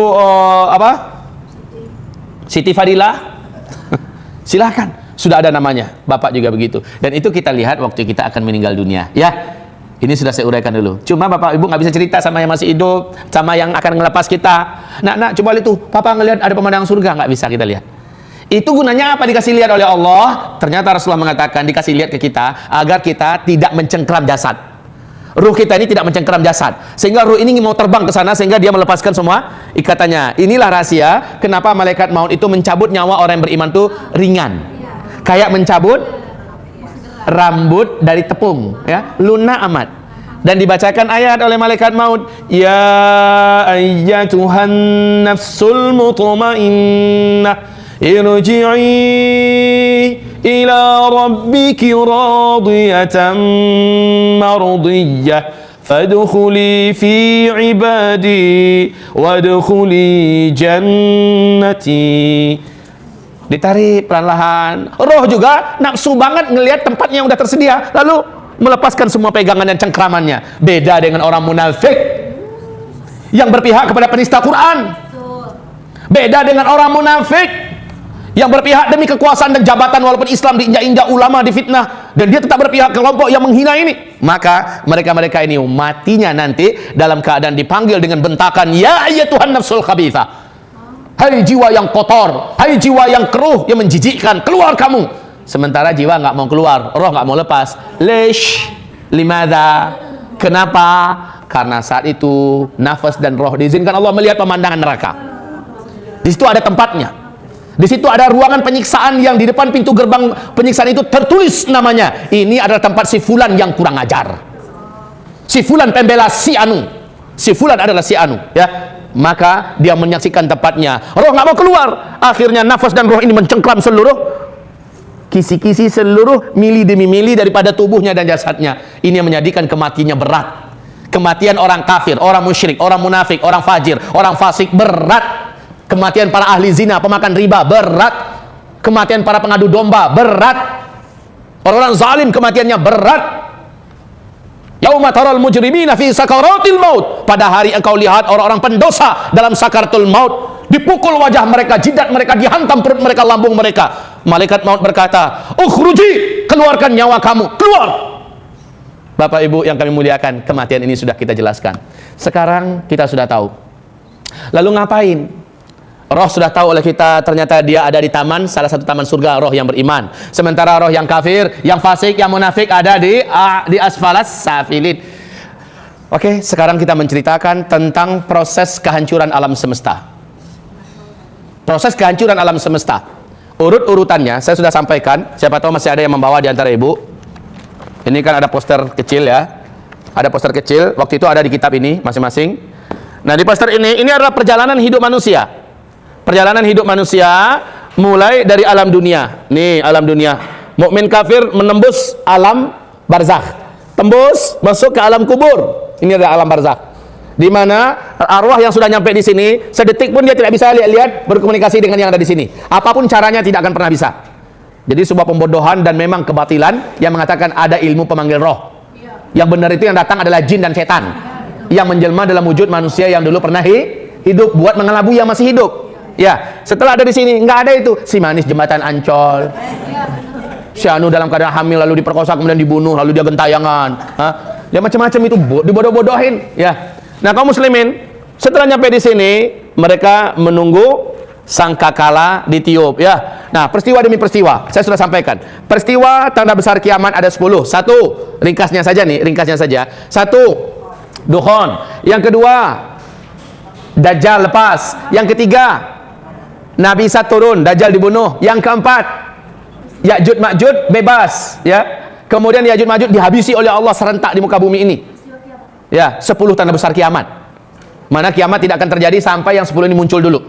Siti Fadilah. Silahkan, sudah ada namanya. Bapak juga begitu. Dan itu kita lihat waktu kita akan meninggal dunia. Ya, ini sudah saya uraikan dulu. Cuma Bapak Ibu nggak bisa cerita sama yang masih hidup, sama yang akan ngelepas kita. Nak, coba lihat tuh, Papa ngelihat ada pemandangan surga, nggak bisa kita lihat. Itu gunanya apa dikasih lihat oleh Allah? Ternyata Rasulullah mengatakan dikasih lihat ke kita agar kita tidak mencengkram jasad. Ruh kita ini tidak mencengkram jasad, sehingga ruh ini mau terbang ke sana, sehingga dia melepaskan semua ikatannya. Inilah rahasia kenapa malaikat maut itu mencabut nyawa orang yang beriman itu ringan, kayak mencabut rambut dari tepung, ya, lunak amat. Dan dibacakan ayat oleh malaikat maut, ya ayyatuhan nafsul mutmainnah irji'i ila rabbiki radiyatan mardiyah fadkhuli fi ibadi wadkhuli jannati. Ditarik perlahan. Roh juga nafsu banget ngelihat tempatnya yang udah tersedia, lalu melepaskan semua pegangan dan cengkramannya. Beda dengan orang munafik yang berpihak kepada penista Quran. Beda dengan orang munafik yang berpihak demi kekuasaan dan jabatan, walaupun Islam diinjak-injak, ulama difitnah, dan dia tetap berpihak ke kelompok yang menghina ini. Maka mereka-mereka ini matinya nanti dalam keadaan dipanggil dengan bentakan, ya ayyatuhan nafsul khabithah, hai jiwa yang kotor, hai jiwa yang keruh, yang menjijikkan, keluar kamu. Sementara jiwa nggak mau keluar, roh nggak mau lepas. Lish, limada, kenapa? Karena saat itu nafas dan roh diizinkan Allah melihat pemandangan neraka. Di situ ada tempatnya. Di situ ada ruangan penyiksaan yang di depan pintu gerbang penyiksaan itu tertulis namanya. Ini adalah tempat si fulan yang kurang ajar. Si fulan pembela si anu. Si fulan adalah si anu, ya. Maka dia menyaksikan tempatnya. Roh nggak mau keluar. Akhirnya nafas dan roh ini mencengkram seluruh kisi-kisi, seluruh mili demi mili daripada tubuhnya dan jasadnya. Ini yang menjadikan kematiannya berat. Kematian orang kafir, orang musyrik, orang munafik, orang fajir, orang fasik berat. Kematian para ahli zina, pemakan riba berat. Kematian para pengadu domba berat. Orang-orang zalim kematiannya berat. Yauma taral mujrimina fi sakaratil maut. Pada hari engkau lihat orang-orang pendosa dalam sakaratul maut, dipukul wajah mereka, jidat mereka dihantam, perut mereka, lambung mereka. Malaikat maut berkata, ukhruji, keluarkan nyawa kamu, keluar. Bapak Ibu yang kami muliakan, kematian ini sudah kita jelaskan. Sekarang kita sudah tahu. Lalu ngapain? Roh sudah tahu oleh kita, ternyata dia ada di taman, salah satu taman surga, roh yang beriman. Sementara roh yang kafir, yang fasik, yang munafik ada di asfalas safilin. Oke, sekarang kita menceritakan tentang proses kehancuran alam semesta. Proses kehancuran alam semesta. Urut-urutannya saya sudah sampaikan. Siapa tahu masih ada yang membawa di antara ibu. Ini kan ada poster kecil, ya. Ada poster kecil, waktu itu ada di kitab ini masing-masing. Nah, di poster ini adalah perjalanan hidup manusia. Perjalanan hidup manusia mulai dari alam dunia. Nih alam dunia. Mukmin kafir menembus alam barzakh, tembus masuk ke alam kubur. Ini adalah alam barzakh, di mana arwah yang sudah nyampe di sini sedetik pun dia tidak bisa lihat-lihat, berkomunikasi dengan yang ada di sini. Apapun caranya tidak akan pernah bisa. Jadi sebuah pembodohan dan memang kebatilan yang mengatakan ada ilmu pemanggil roh. Yang benar itu yang datang adalah jin dan setan yang menjelma dalam wujud manusia yang dulu pernah hidup buat mengelabui yang masih hidup. Ya, setelah ada di sini nggak ada itu si manis jembatan Ancol, si anu dalam keadaan hamil lalu diperkosa kemudian dibunuh lalu dia gentayangan, ya macam-macam itu dibodoh-bodohin, ya. Nah, kaum muslimin setelah nyampe di sini mereka menunggu sangkakala ditiup, ya. Nah, peristiwa demi peristiwa saya sudah sampaikan. Peristiwa tanda besar kiamat ada 10. Satu, ringkasnya saja nih, ringkasnya saja. Satu, dukhon. Yang kedua, Dajjal lepas. Yang ketiga, Nabi Isa turun, Dajjal dibunuh. Yang keempat, Ya'juj Ma'juj bebas, ya. Kemudian Ya'juj Ma'juj dihabisi oleh Allah serentak di muka bumi ini. Ya, 10 tanda besar kiamat. Mana kiamat tidak akan terjadi sampai yang 10 ini muncul dulu.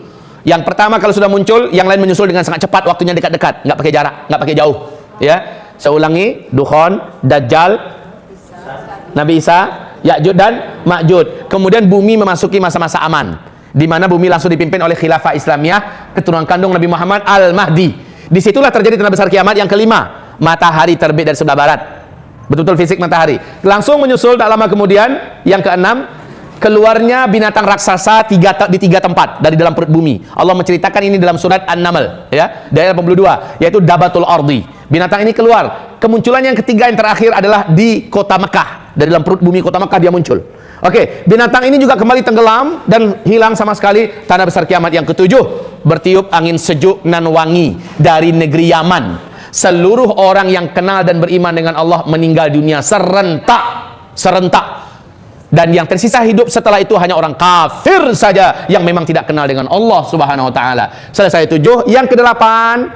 Yang pertama kalau sudah muncul, yang lain menyusul dengan sangat cepat, waktunya dekat-dekat, nggak pakai jarak, nggak pakai jauh. Ya, saya ulangi, Dukhon, Dajjal, Nabi Isa, Ya'juj dan Ma'juj. Kemudian bumi memasuki masa-masa aman, di mana bumi langsung dipimpin oleh khilafah Islamiyah, keturunan kandung Nabi Muhammad Al-Mahdi. Disitulah terjadi tanda besar kiamat yang kelima. Matahari terbit dari sebelah barat. Betul-betul fisik matahari. Langsung menyusul tak lama kemudian yang keenam, keluarnya binatang raksasa di tiga tempat dari dalam perut bumi. Allah menceritakan ini dalam surat An-Naml, ya, ayat 82, yaitu Dabatul Ardi. Binatang ini keluar. Kemunculan yang ketiga yang terakhir adalah di kota Mekah. Dari dalam perut bumi kota Mekah dia muncul. Oke, binatang ini juga kembali tenggelam dan hilang sama sekali. Tanda besar kiamat yang ketujuh, bertiup angin sejuk nan wangi dari negeri Yaman. Seluruh orang yang kenal dan beriman dengan Allah meninggal dunia serentak. Dan yang tersisa hidup setelah itu hanya orang kafir saja yang memang tidak kenal dengan Allah Subhanahu wa taala. Selesai 7. Yang kedelapan,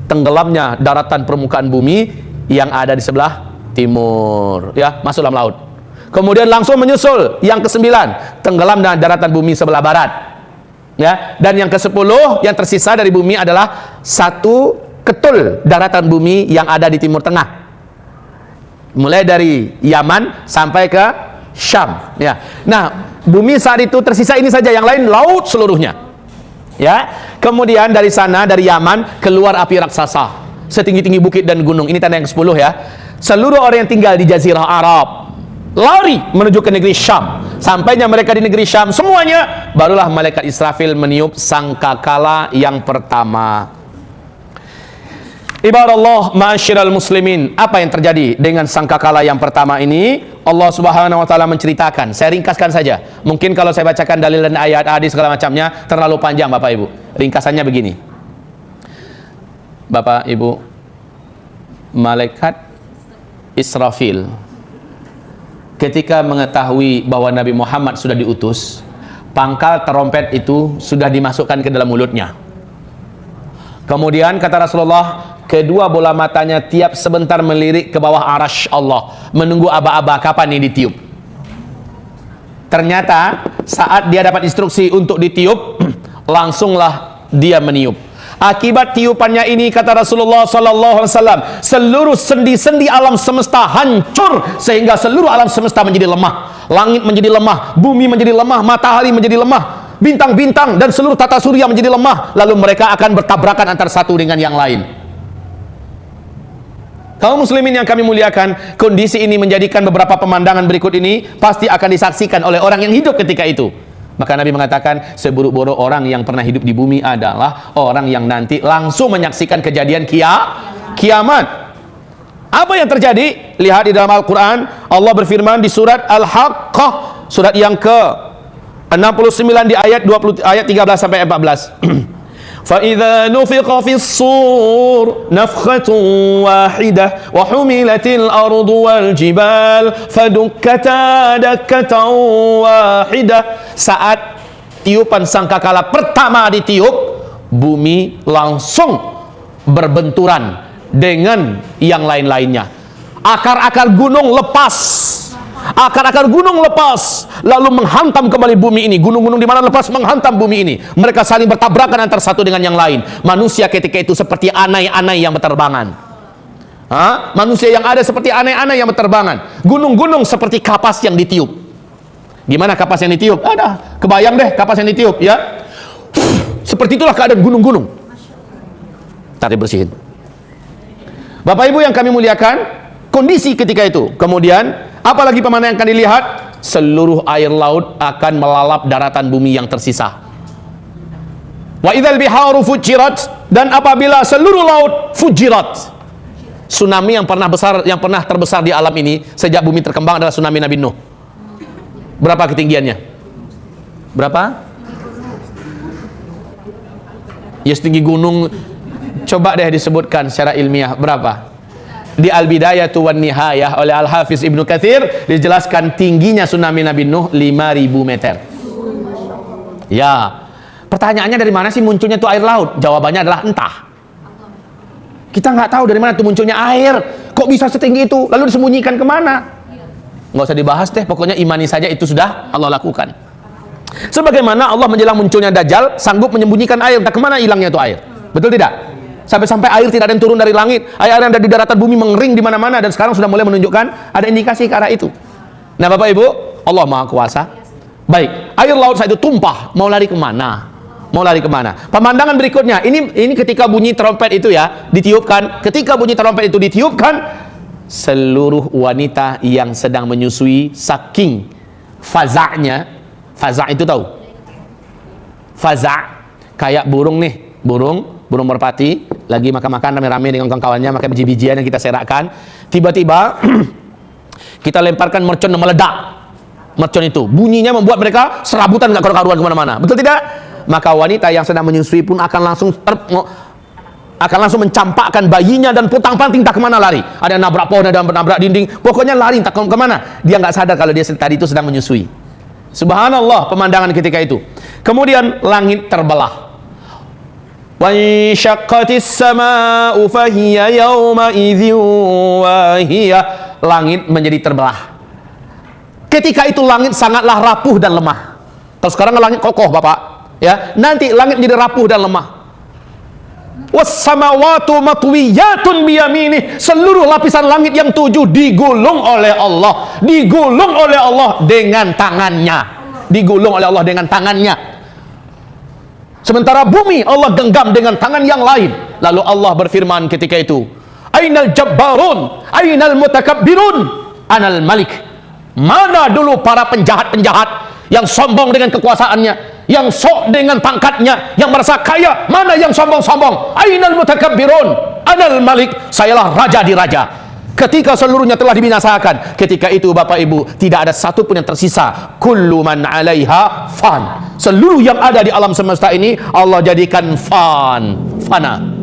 tenggelamnya daratan permukaan bumi yang ada di sebelah timur, ya, masuk dalam laut. Kemudian langsung menyusul yang ke-9, tenggelam dalam daratan bumi sebelah barat. Ya, dan yang ke-10 yang tersisa dari bumi adalah satu ketul daratan bumi yang ada di timur tengah. Mulai dari Yaman sampai ke Syam, ya. Nah, bumi saat itu tersisa ini saja, yang lain laut seluruhnya. Ya. Kemudian dari sana, dari Yaman keluar api raksasa setinggi-tinggi bukit dan gunung. Ini tanda yang ke-10, ya. Seluruh orang yang tinggal di Jazirah Arab lari menuju ke negeri Syam. Sampainya mereka di negeri Syam, semuanya barulah malaikat Israfil meniup sangkakala yang pertama. Ibarat ma'asyiral muslimin, apa yang terjadi dengan sangkakala yang pertama ini? Allah Subhanahu wa taala menceritakan. Saya ringkaskan saja. Mungkin kalau saya bacakan dalil dan ayat hadis segala macamnya terlalu panjang, Bapak Ibu. Ringkasannya begini. Bapak Ibu, malaikat Israfil ketika mengetahui bahwa Nabi Muhammad sudah diutus, pangkal terompet itu sudah dimasukkan ke dalam mulutnya. Kemudian kata Rasulullah, kedua bola matanya tiap sebentar melirik ke bawah arasy Allah, menunggu aba-aba kapan ini ditiup. Ternyata saat dia dapat instruksi untuk ditiup, langsunglah dia meniup. Akibat tiupannya ini, kata Rasulullah sallallahu alaihi wasallam, seluruh sendi-sendi alam semesta hancur sehingga seluruh alam semesta menjadi lemah. Langit menjadi lemah, bumi menjadi lemah, matahari menjadi lemah, bintang-bintang dan seluruh tata surya menjadi lemah. Lalu mereka akan bertabrakan antara satu dengan yang lain. Kaum muslimin yang kami muliakan, kondisi ini menjadikan beberapa pemandangan berikut ini pasti akan disaksikan oleh orang yang hidup ketika itu. Maka Nabi mengatakan, seburuk-buruk orang yang pernah hidup di bumi adalah orang yang nanti langsung menyaksikan kejadian kiamat. Apa yang terjadi? Lihat di dalam Al-Quran, Allah berfirman di surat Al-Haqqah, surat yang ke-69 di ayat 13 sampai 14. فَإِذَا نُفِخَ فِي الصُّورِ نَفْخَةٌ وَاحِدَةٌ وَحُمِلَتِ الْأَرْضُ وَالْجِبَالُ فَدُكَّتَا دَكَّةً وَاحِدَةً. Saat tiupan sangkakala pertama ditiup, bumi langsung berbenturan dengan yang lain-lainnya. Akar-akar gunung lepas, akar-akar gunung lepas, lalu menghantam kembali bumi ini. Gunung-gunung di mana lepas menghantam bumi ini. Mereka saling bertabrakan antara satu dengan yang lain. Manusia ketika itu seperti anai-anai yang berterbangan. Manusia yang ada seperti anai-anai yang berterbangan. Gunung-gunung seperti kapas yang ditiup. Gimana kapas yang ditiup? Ada, kebayang deh kapas yang ditiup, ya. Seperti itulah keadaan gunung-gunung. Tadi bersihin. Bapak Ibu yang kami muliakan, kondisi ketika itu. Kemudian apalagi pemandangan yang akan dilihat? Seluruh air laut akan melalap daratan bumi yang tersisa. Wa idzal biharu fujirat, dan apabila seluruh laut fujirat. Tsunami yang pernah terbesar di alam ini sejak bumi terkembang adalah tsunami Nabi Nuh. Berapa ketinggiannya? Berapa? Ya setinggi gunung. Coba deh disebutkan secara ilmiah berapa? Di Al-Bidayah wan Nihayah oleh Al-Hafiz Ibnu Katsir dijelaskan tingginya tsunami Nabi Nuh 5.000 meter. Ya, pertanyaannya dari mana sih munculnya itu air laut? Jawabannya adalah entah. Kita nggak tahu dari mana tuh munculnya air. Kok bisa setinggi itu? Lalu disembunyikan kemana? Nggak usah dibahas deh. Pokoknya imani saja itu sudah Allah lakukan. Sebagaimana Allah menjelang munculnya Dajjal sanggup menyembunyikan air. Entah kemana hilangnya itu air. Betul tidak? Sampai-sampai air tidak ada yang turun dari langit, air yang ada di daratan bumi mengering di mana-mana, dan sekarang sudah mulai menunjukkan ada indikasi ke arah itu. Nah, Bapak Ibu, Allah Maha Kuasa. Baik, air laut saat itu tumpah, mau lari kemana? Mau lari kemana? Pemandangan berikutnya, ini ketika bunyi trompet itu ya ditiupkan. Ketika bunyi trompet itu ditiupkan, seluruh wanita yang sedang menyusui saking faza'nya, faza' itu tahu? Faza' kayak burung nih, burung merpati lagi makan-makan rame-rame dengan kawan-kawannya, makan biji-bijian yang kita serakkan. Tiba-tiba kita lemparkan mercon yang meledak. Mercon itu bunyinya membuat mereka serabutan, nggak karu-karuan kemana-mana. Betul tidak? Maka wanita yang sedang menyusui pun akan langsung mencampakkan bayinya dan putang-panting tak kemana lari. Ada yang nabrak pohon, ada yang nabrak dinding, pokoknya lari tak kemana. Dia nggak sadar kalau dia tadi itu sedang menyusui. Subhanallah pemandangan ketika itu. Kemudian langit terbelah. wansyaqqatis samaa'u fahiya yawma idzin wahiyah. Langit menjadi terbelah. Ketika itu langit sangatlah rapuh dan lemah. Kalau sekarang langit kokoh, Bapak, ya. Nanti langit menjadi rapuh dan lemah. Was-samawatu matwiyatun biyaminih. Seluruh lapisan langit yang 7 digulung oleh Allah. Digulung oleh Allah dengan tangannya. Digulung oleh Allah dengan tangannya. Sementara bumi Allah genggam dengan tangan yang lain. Lalu Allah berfirman ketika itu, Ainal jabbarun, ainal mutakabbirun, anal malik. Mana dulu para penjahat-penjahat yang sombong dengan kekuasaannya, yang sok dengan pangkatnya, yang merasa kaya? Mana yang sombong-sombong? Ainal mutakabbirun, anal malik. Sayalah raja di raja. Ketika seluruhnya telah dibinasakan, ketika itu Bapak Ibu, tidak ada satu pun yang tersisa. Kullu man 'alaiha fan. Seluruh yang ada di alam semesta ini Allah jadikan fana.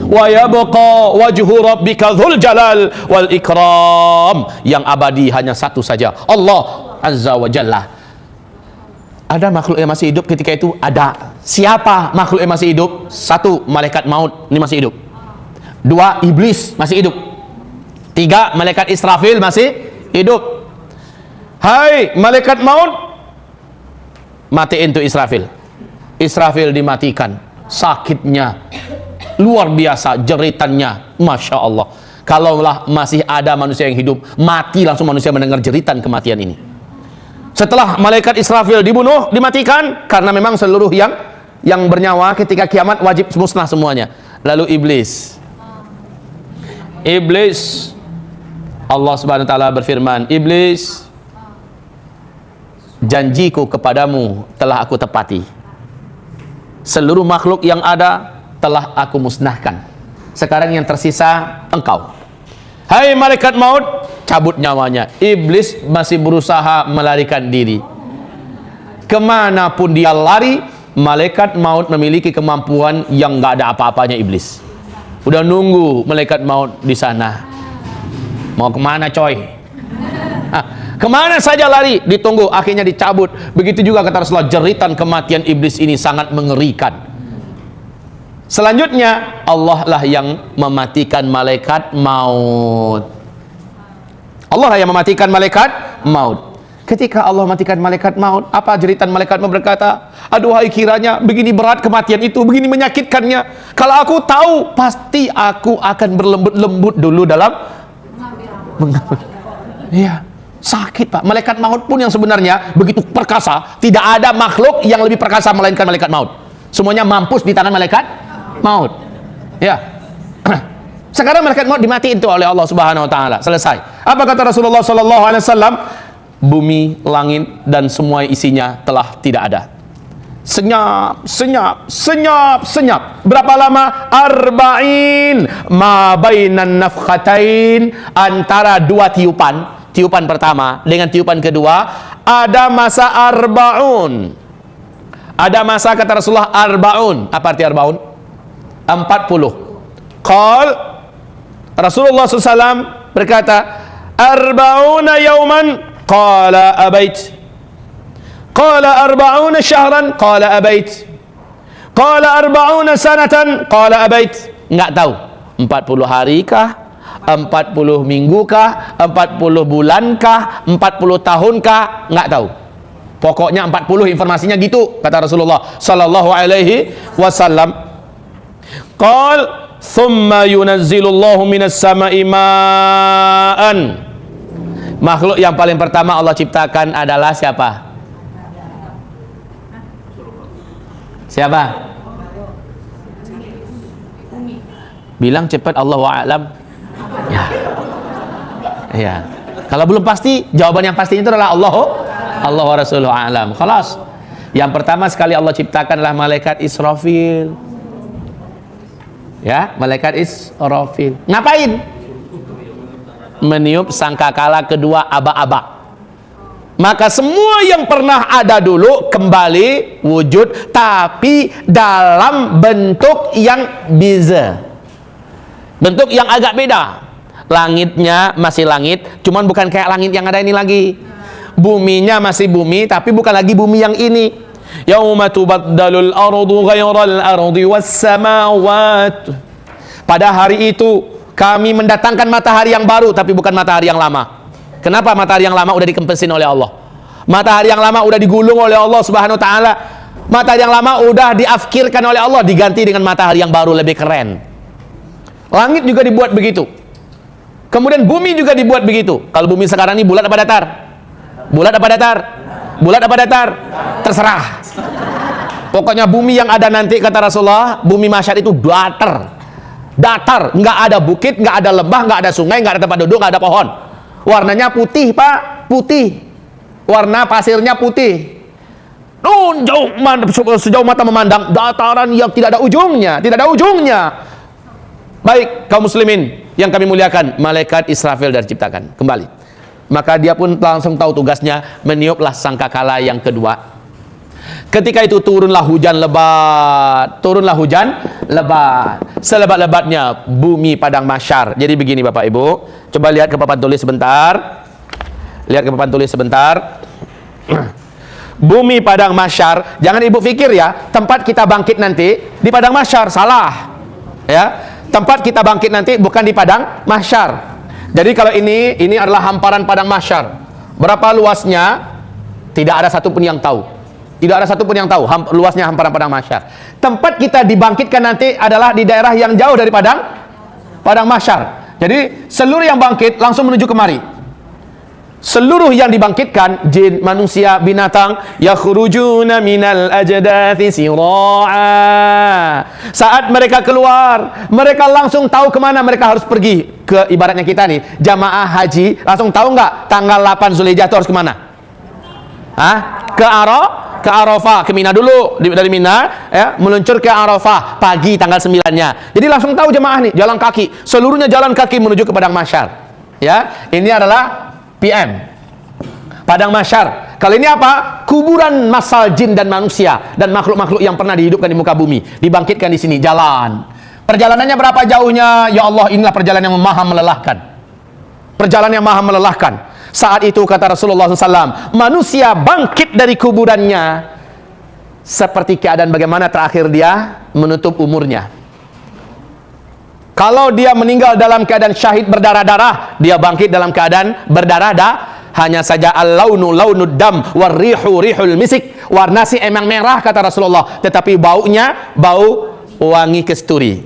Wa yabqa wajhu rabbika dzul jalal wal ikram. Yang abadi hanya satu saja, Allah Azza wa Jalla. Ada makhluk yang masih hidup ketika itu? Ada. Siapa makhluk yang masih hidup? 1, malaikat maut, ini masih hidup. 2, iblis masih hidup. 3, malaikat Israfil masih hidup. Hai malaikat maut, matiin tuh Israfil. Israfil dimatikan. Sakitnya luar biasa, jeritannya, Masya Allah. Kalaulah masih ada manusia yang hidup, mati langsung manusia mendengar jeritan kematian ini. Setelah malaikat Israfil dibunuh, dimatikan, karena memang seluruh yang bernyawa ketika kiamat wajib musnah semuanya. Lalu iblis, Allah Subhanahu wa taala berfirman, iblis, janjiku kepadamu telah aku tepati. Seluruh makhluk yang ada telah aku musnahkan. Sekarang yang tersisa engkau. Hai malaikat maut, cabut nyawanya. Iblis masih berusaha melarikan diri. Kemanapun dia lari, malaikat maut memiliki kemampuan yang gak ada apa-apanya iblis. Udah nunggu malaikat maut di sana. Mau kemana coy? Kemana saja lari, ditunggu, akhirnya dicabut. Begitu juga kata Rasulullah, jeritan kematian iblis ini sangat mengerikan. Selanjutnya Allah lah yang mematikan malaikat maut. Allah lah yang mematikan malaikat maut. Ketika Allah matikan malaikat maut, apa jeritan malaikat maut? Berkata, aduhai kiranya begini berat kematian itu, begini menyakitkannya. Kalau aku tahu, pasti aku akan berlembut-lembut dulu dalam mengambil. Iya, sakit Pak. Malaikat maut pun yang sebenarnya begitu perkasa, tidak ada makhluk yang lebih perkasa melainkan malaikat maut. Semuanya mampus di tangan malaikat maut. Ya. Sekarang malaikat maut dimatiin tuh oleh Allah Subhanahu wa taala. Selesai. Apa kata Rasulullah sallallahu alaihi wasallam? Bumi, langit dan semua isinya telah tidak ada. Senyap, senyap, senyap, senyap. Berapa lama? Arba'in ma bainan nafkhatain, antara dua tiupan. Tiupan pertama dengan tiupan kedua ada masa arba'un. Ada masa, kata Rasulullah, arba'un. Apa arti arba'un? 40. Qal Rasulullah SAW berkata, arba'una yauman, qala abait. Qala arba'una syahran, qala abait. Qala arba'una sanatan, qala abait. Enggak tahu 40 hari kah, 40 minggu kah, 40 bulan kah, 40 tahun kah, enggak tahu. Pokoknya 40, informasinya gitu kata Rasulullah sallallahu alaihi wasallam. Qal thumma yunazzilullahu minas sama'i ma'an. Makhluk yang paling pertama Allah ciptakan adalah siapa? Siapa? Bilang cepat, Allahu a'lam. Ya. Ya. Kalau belum pasti, jawaban yang pasti itu adalah Allah wa rasuluhu a'lam. Khalas. Yang pertama sekali Allah ciptakan adalah malaikat Israfil. Ya, malaikat Israfil. Ngapain? Meniup sangkakala kedua aba-aba. Maka semua yang pernah ada dulu kembali wujud, tapi dalam bentuk yang beza, bentuk yang agak beda. Langitnya masih langit, cuman bukan kayak langit yang ada ini lagi. Buminya masih bumi, tapi bukan lagi bumi yang ini. Yauma tubaddalul ardu ghairal ardi was samawat. Pada hari itu kami mendatangkan matahari yang baru, tapi bukan matahari yang lama. Kenapa? Matahari yang lama udah dikempesin oleh Allah. Matahari yang lama udah digulung oleh Allah Subhanahu wa taala. Matahari yang lama udah diafkirkan oleh Allah, diganti dengan matahari yang baru lebih keren. Langit juga dibuat begitu. Kemudian bumi juga dibuat begitu. Kalau bumi sekarang ini bulat apa datar? Bulat apa datar? Bulat apa datar? Terserah. Pokoknya bumi yang ada nanti, kata Rasulullah, bumi mahsyar itu datar. Datar, nggak ada bukit, nggak ada lembah, nggak ada sungai, nggak ada tempat duduk, nggak ada pohon. Warnanya putih, Pak, putih. Warna pasirnya putih. Sejauh mata memandang, dataran yang tidak ada ujungnya, tidak ada ujungnya. Baik, kaum muslimin yang kami muliakan, malaikat Israfil dari ciptakan kembali. Maka dia pun langsung tahu tugasnya, meniuplah sangkakala yang kedua. Ketika itu turunlah hujan lebat, turunlah hujan lebat, selebat-lebatnya bumi padang mahsyar. Jadi begini Bapak Ibu, coba lihat ke papan tulis sebentar. Lihat ke papan tulis sebentar. Bumi padang mahsyar, jangan ibu pikir ya tempat kita bangkit nanti di padang mahsyar, salah ya. Tempat kita bangkit nanti bukan di padang mahsyar. Jadi kalau ini adalah hamparan padang mahsyar. Berapa luasnya? Tidak ada satupun yang tahu. Tidak ada satupun yang tahu luasnya hamparan padang mahsyar. Tempat kita dibangkitkan nanti adalah di daerah yang jauh dari padang mahsyar. Jadi seluruh yang bangkit langsung menuju kemari. Seluruh yang dibangkitkan, jin, manusia, binatang, yakhrujuna minal ajdathi sira'a. Saat mereka keluar, mereka langsung tahu kemana mereka harus pergi. Ke ibaratnya kita nih, jamaah haji, langsung tahu nggak tanggal 8 Zulhijjah itu harus kemana? Hah? Ke Arafah, ke Mina dulu, dari Mina ya, meluncur ke Arafah pagi tanggal 9-nya. Jadi langsung tahu jemaah nih, jalan kaki, seluruhnya jalan kaki menuju ke padang mahsyar. Ya, ini adalah PM, padang mahsyar. Kali ini apa? Kuburan massal jin dan manusia dan makhluk-makhluk yang pernah dihidupkan di muka bumi, dibangkitkan di sini, jalan. Perjalanannya berapa jauhnya? Ya Allah, inilah perjalanan yang maha melelahkan. Perjalanan yang maha melelahkan. Saat itu kata Rasulullah SAW, manusia bangkit dari kuburannya seperti keadaan bagaimana terakhir dia menutup umurnya. Kalau dia meninggal dalam keadaan syahid berdarah-darah, dia bangkit dalam keadaan berdarah-darah. Hanya saja al-launu launud dam war-rihu rihul misik. Warna si emang merah kata Rasulullah, tetapi baunya bau wangi kesturi.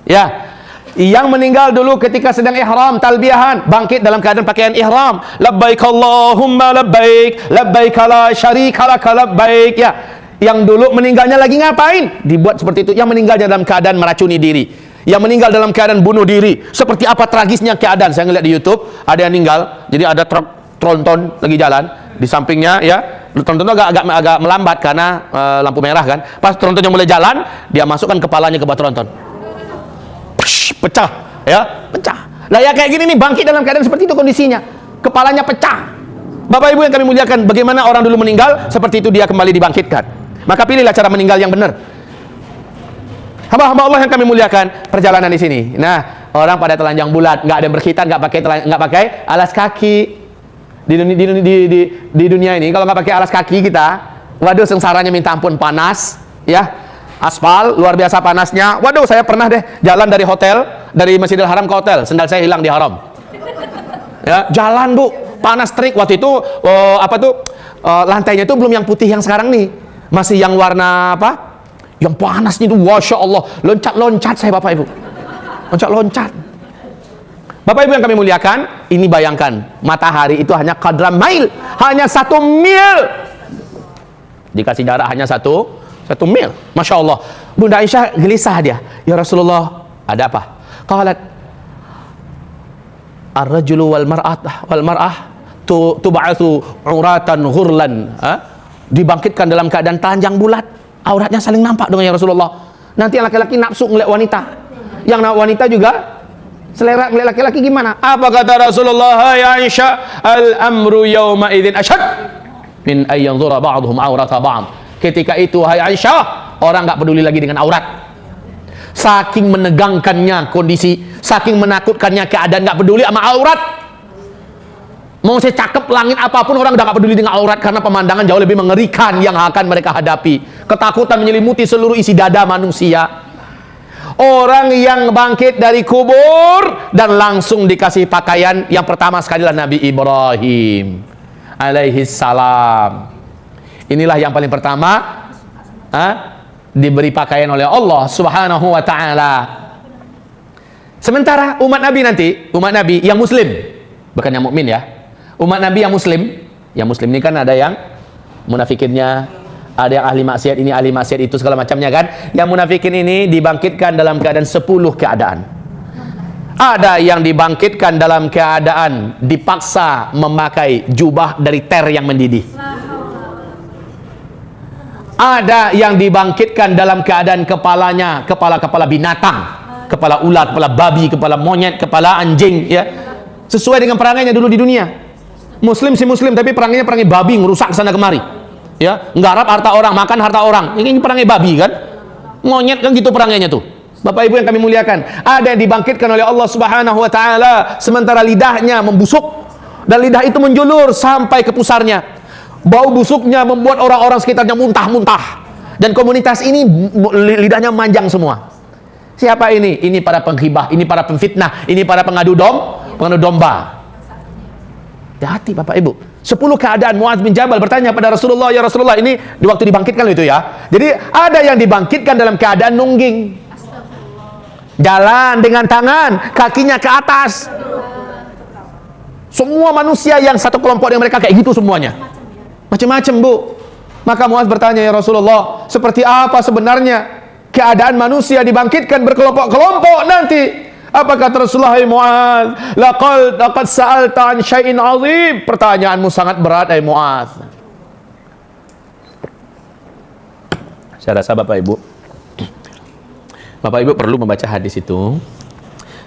Ya. Yang meninggal dulu ketika sedang ihram talbiyahan, bangkit dalam keadaan pakaian ihram. Labbaik Allahumma labbaik, labbaik la syarika lak labbaik. Ya. Yang dulu meninggalnya lagi ngapain? Dibuat seperti itu. Yang meninggalnya dalam keadaan meracuni diri. Yang meninggal dalam keadaan bunuh diri. Seperti apa tragisnya keadaan. Saya ngeliat di YouTube, ada yang meninggal, jadi ada truk tronton lagi jalan di sampingnya ya. Tronton itu agak melambat karena lampu merah kan. Pas trontonnya mulai jalan, dia masukkan kepalanya ke bawah tronton. Pecah ya, pecah. Lah ya kayak gini nih, bangkit dalam keadaan seperti itu kondisinya. Kepalanya pecah. Bapak Ibu yang kami muliakan, bagaimana orang dulu meninggal, seperti itu dia kembali dibangkitkan. Maka pilihlah cara meninggal yang benar. Hamba-hamba Allah yang kami muliakan, perjalanan di sini. Nah, orang pada telanjang bulat, nggak ada berkhitan, nggak pakai alas kaki. Di dunia ini kalau nggak pakai alas kaki kita, waduh sengsaranya minta ampun, panas, ya, aspal luar biasa panasnya. Waduh, saya pernah deh jalan dari hotel, dari Masjidil Haram ke hotel, sendal saya hilang di Haram. Ya, jalan Bu, panas terik waktu itu. Lantainya itu belum yang putih yang sekarang nih, masih yang warna apa? Yang panasnya itu, Masya Allah, loncat-loncat saya Bapak Ibu, loncat-loncat. Bapak Ibu yang kami muliakan, ini bayangkan, matahari itu hanya qadra mail, hanya 1 mil. Dikasih jarak hanya 1 mil. Masya Allah. Bunda Aisyah gelisah dia. Ya Rasulullah, ada apa? Qalat, ar-rajulu wal mar'ah tub'atsu uratan ghurlan. Dibangkitkan dalam keadaan telanjang bulat. Auratnya saling nampak dong ya Rasulullah. Nanti laki-laki nafsu ngeliat wanita, yang wanita juga selera ngeliat laki-laki gimana? Apa kata Rasulullah? Ya Aisyah, al-amru yawma idzin ashad min ay yanzura ba'dhum aurata ba'd. Ketika itu hai Aisyah, orang nggak peduli lagi dengan aurat. Saking menegangkannya kondisi, saking menakutkannya keadaan, nggak peduli sama aurat. Mau secakep langit apapun, orang udah gak peduli dengan aurat, karena pemandangan jauh lebih mengerikan yang akan mereka hadapi. Ketakutan menyelimuti seluruh isi dada manusia. Orang yang bangkit dari kubur dan langsung dikasih pakaian, yang pertama sekali adalah Nabi Ibrahim alaihi salam. Inilah yang paling pertama diberi pakaian oleh Allah subhanahu wa ta'ala. Sementara umat Nabi nanti, umat Nabi yang muslim, bukan yang mukmin ya, umat Nabi yang muslim ini kan ada yang munafikinnya, ada yang ahli maksiat ini, ahli maksiat itu, segala macamnya kan. Yang munafikin ini dibangkitkan dalam keadaan 10 keadaan. Ada yang dibangkitkan dalam keadaan dipaksa memakai jubah dari ter yang mendidih. Ada yang dibangkitkan dalam keadaan kepalanya kepala binatang, kepala ular, kepala babi, kepala monyet, kepala anjing, ya, sesuai dengan perangainya dulu di dunia. Muslim si muslim, tapi perangainya perangai babi, ngerusak sana kemari, ya, nggarap harta orang, makan harta orang. Ini perangai babi kan, monyet kan gitu perangainya tuh. Bapak Ibu yang kami muliakan, ada yang dibangkitkan oleh Allah Subhanahu wa taala sementara lidahnya membusuk dan lidah itu menjulur sampai ke pusarnya. Bau busuknya membuat orang-orang sekitarnya muntah-muntah. Dan komunitas ini lidahnya manjang semua. Siapa ini? Ini para penghibah, ini para pemfitnah, ini para pengadu domba. Hati-hati Bapak Ibu. 10 keadaan. Muadz bin Jabal bertanya pada Rasulullah, ya Rasulullah, ini di waktu dibangkitkan itu ya. Jadi ada yang dibangkitkan dalam keadaan nungging, jalan dengan tangan, kakinya ke atas. Semua manusia yang satu kelompok dengan mereka kayak gitu semuanya. Macam-macam, Bu. Maka Muadz bertanya, ya Rasulullah, seperti apa sebenarnya keadaan manusia dibangkitkan berkelompok-kelompok nanti? Apa kata Rasulullah? Muadz, laqad sa'alta an syai'in 'azim. Pertanyaanmu sangat berat, Muadz. Saya rasa Bapak Ibu perlu membaca hadis itu.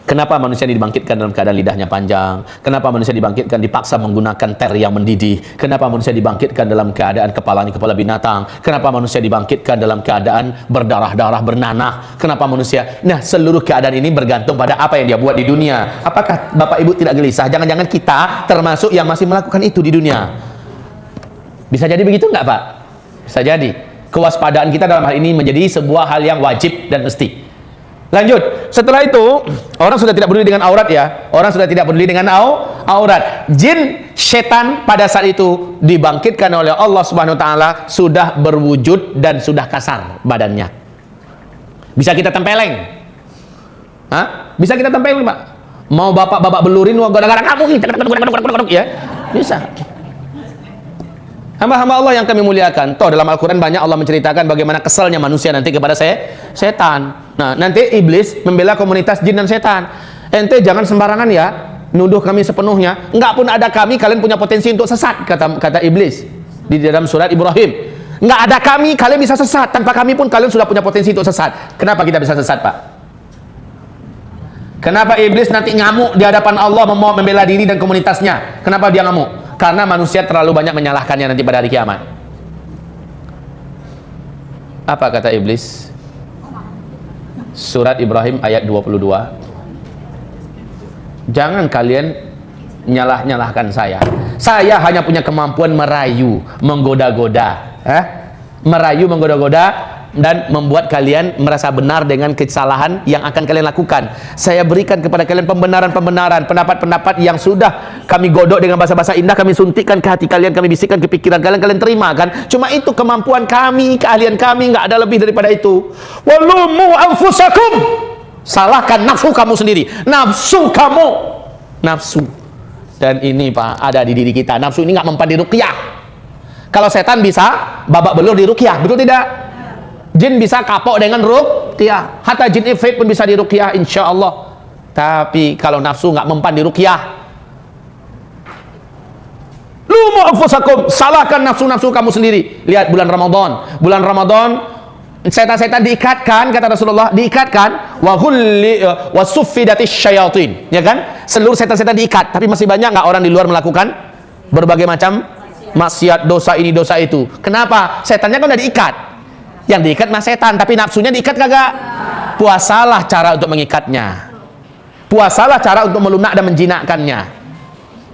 Kenapa manusia dibangkitkan dalam keadaan lidahnya panjang? Kenapa manusia dibangkitkan dipaksa menggunakan ter yang mendidih? Kenapa manusia dibangkitkan dalam keadaan kepalanya kepala binatang? Kenapa manusia dibangkitkan dalam keadaan berdarah-darah, bernanah? Kenapa manusia? Nah, seluruh keadaan ini bergantung pada apa yang dia buat di dunia. Apakah Bapak Ibu tidak gelisah? Jangan-jangan kita termasuk yang masih melakukan itu di dunia. Bisa jadi begitu enggak, Pak? Bisa jadi. Kewaspadaan kita dalam hal ini menjadi sebuah hal yang wajib dan mesti. Lanjut, setelah itu orang sudah tidak peduli dengan aurat ya. Orang sudah tidak peduli dengan aurat. Jin, setan pada saat itu dibangkitkan oleh Allah Subhanahu wa taala sudah berwujud dan sudah kasar badannya. Bisa kita tempeleng. Bisa kita tempeleng, Pak. Mau bapak belurin gara-gara kamu ya. Bisa. Hamba-hamba Allah yang kami muliakan, toh dalam Al-Quran banyak Allah menceritakan bagaimana kesalnya manusia nanti kepada setan. Nah, nanti iblis membela komunitas jin dan setan. Ente jangan sembarangan ya nuduh kami sepenuhnya. Enggak pun ada kami, kalian punya potensi untuk sesat, kata iblis di dalam surat Ibrahim. Enggak ada kami, kalian bisa sesat. Tanpa kami pun kalian sudah punya potensi untuk sesat. Kenapa kita bisa sesat, Pak? Kenapa iblis nanti ngamuk di hadapan Allah mau membela diri dan komunitasnya? Kenapa dia ngamuk? Karena manusia terlalu banyak menyalahkannya nanti pada hari kiamat. Apa kata iblis? Surat Ibrahim ayat 22. Jangan kalian nyalahkan saya. Saya hanya punya kemampuan merayu, menggoda-goda, merayu, menggoda-goda, dan membuat kalian merasa benar dengan kesalahan yang akan kalian lakukan. Saya berikan kepada kalian pembenaran-pembenaran, pendapat-pendapat yang sudah kami godok dengan bahasa-bahasa indah, kami suntikkan ke hati kalian, kami bisikkan ke pikiran kalian, kalian terima kan? Cuma itu kemampuan kami, keahlian kami, nggak ada lebih daripada itu. Walumu anfusakum, salahkan nafsu kamu sendiri, nafsu kamu, nafsu. Dan ini Pak, ada di diri kita. Nafsu ini nggak mempan di ruqyah. Kalau setan bisa babak belur di ruqyah, betul tidak? Jin bisa kapok dengan ruqyah. Hatta jin ifrit pun bisa di ruqyah insya Allah. Tapi kalau nafsu nggak mempan di ruqyah, lumu anfusakum, salahkan nafsu-nafsu kamu sendiri. Lihat bulan Ramadan, setan-setan diikatkan, kata Rasulullah, diikatkan, wa suffidatis syayatin, ya kan? Seluruh setan-setan diikat, tapi masih banyak nggak orang di luar melakukan berbagai macam maksiat, dosa ini, dosa itu. Kenapa? Setannya kan udah diikat. Yang diikat mah setan, tapi nafsunya diikat kagak? Puasalah cara untuk mengikatnya. Puasalah cara untuk melunak dan menjinakkannya.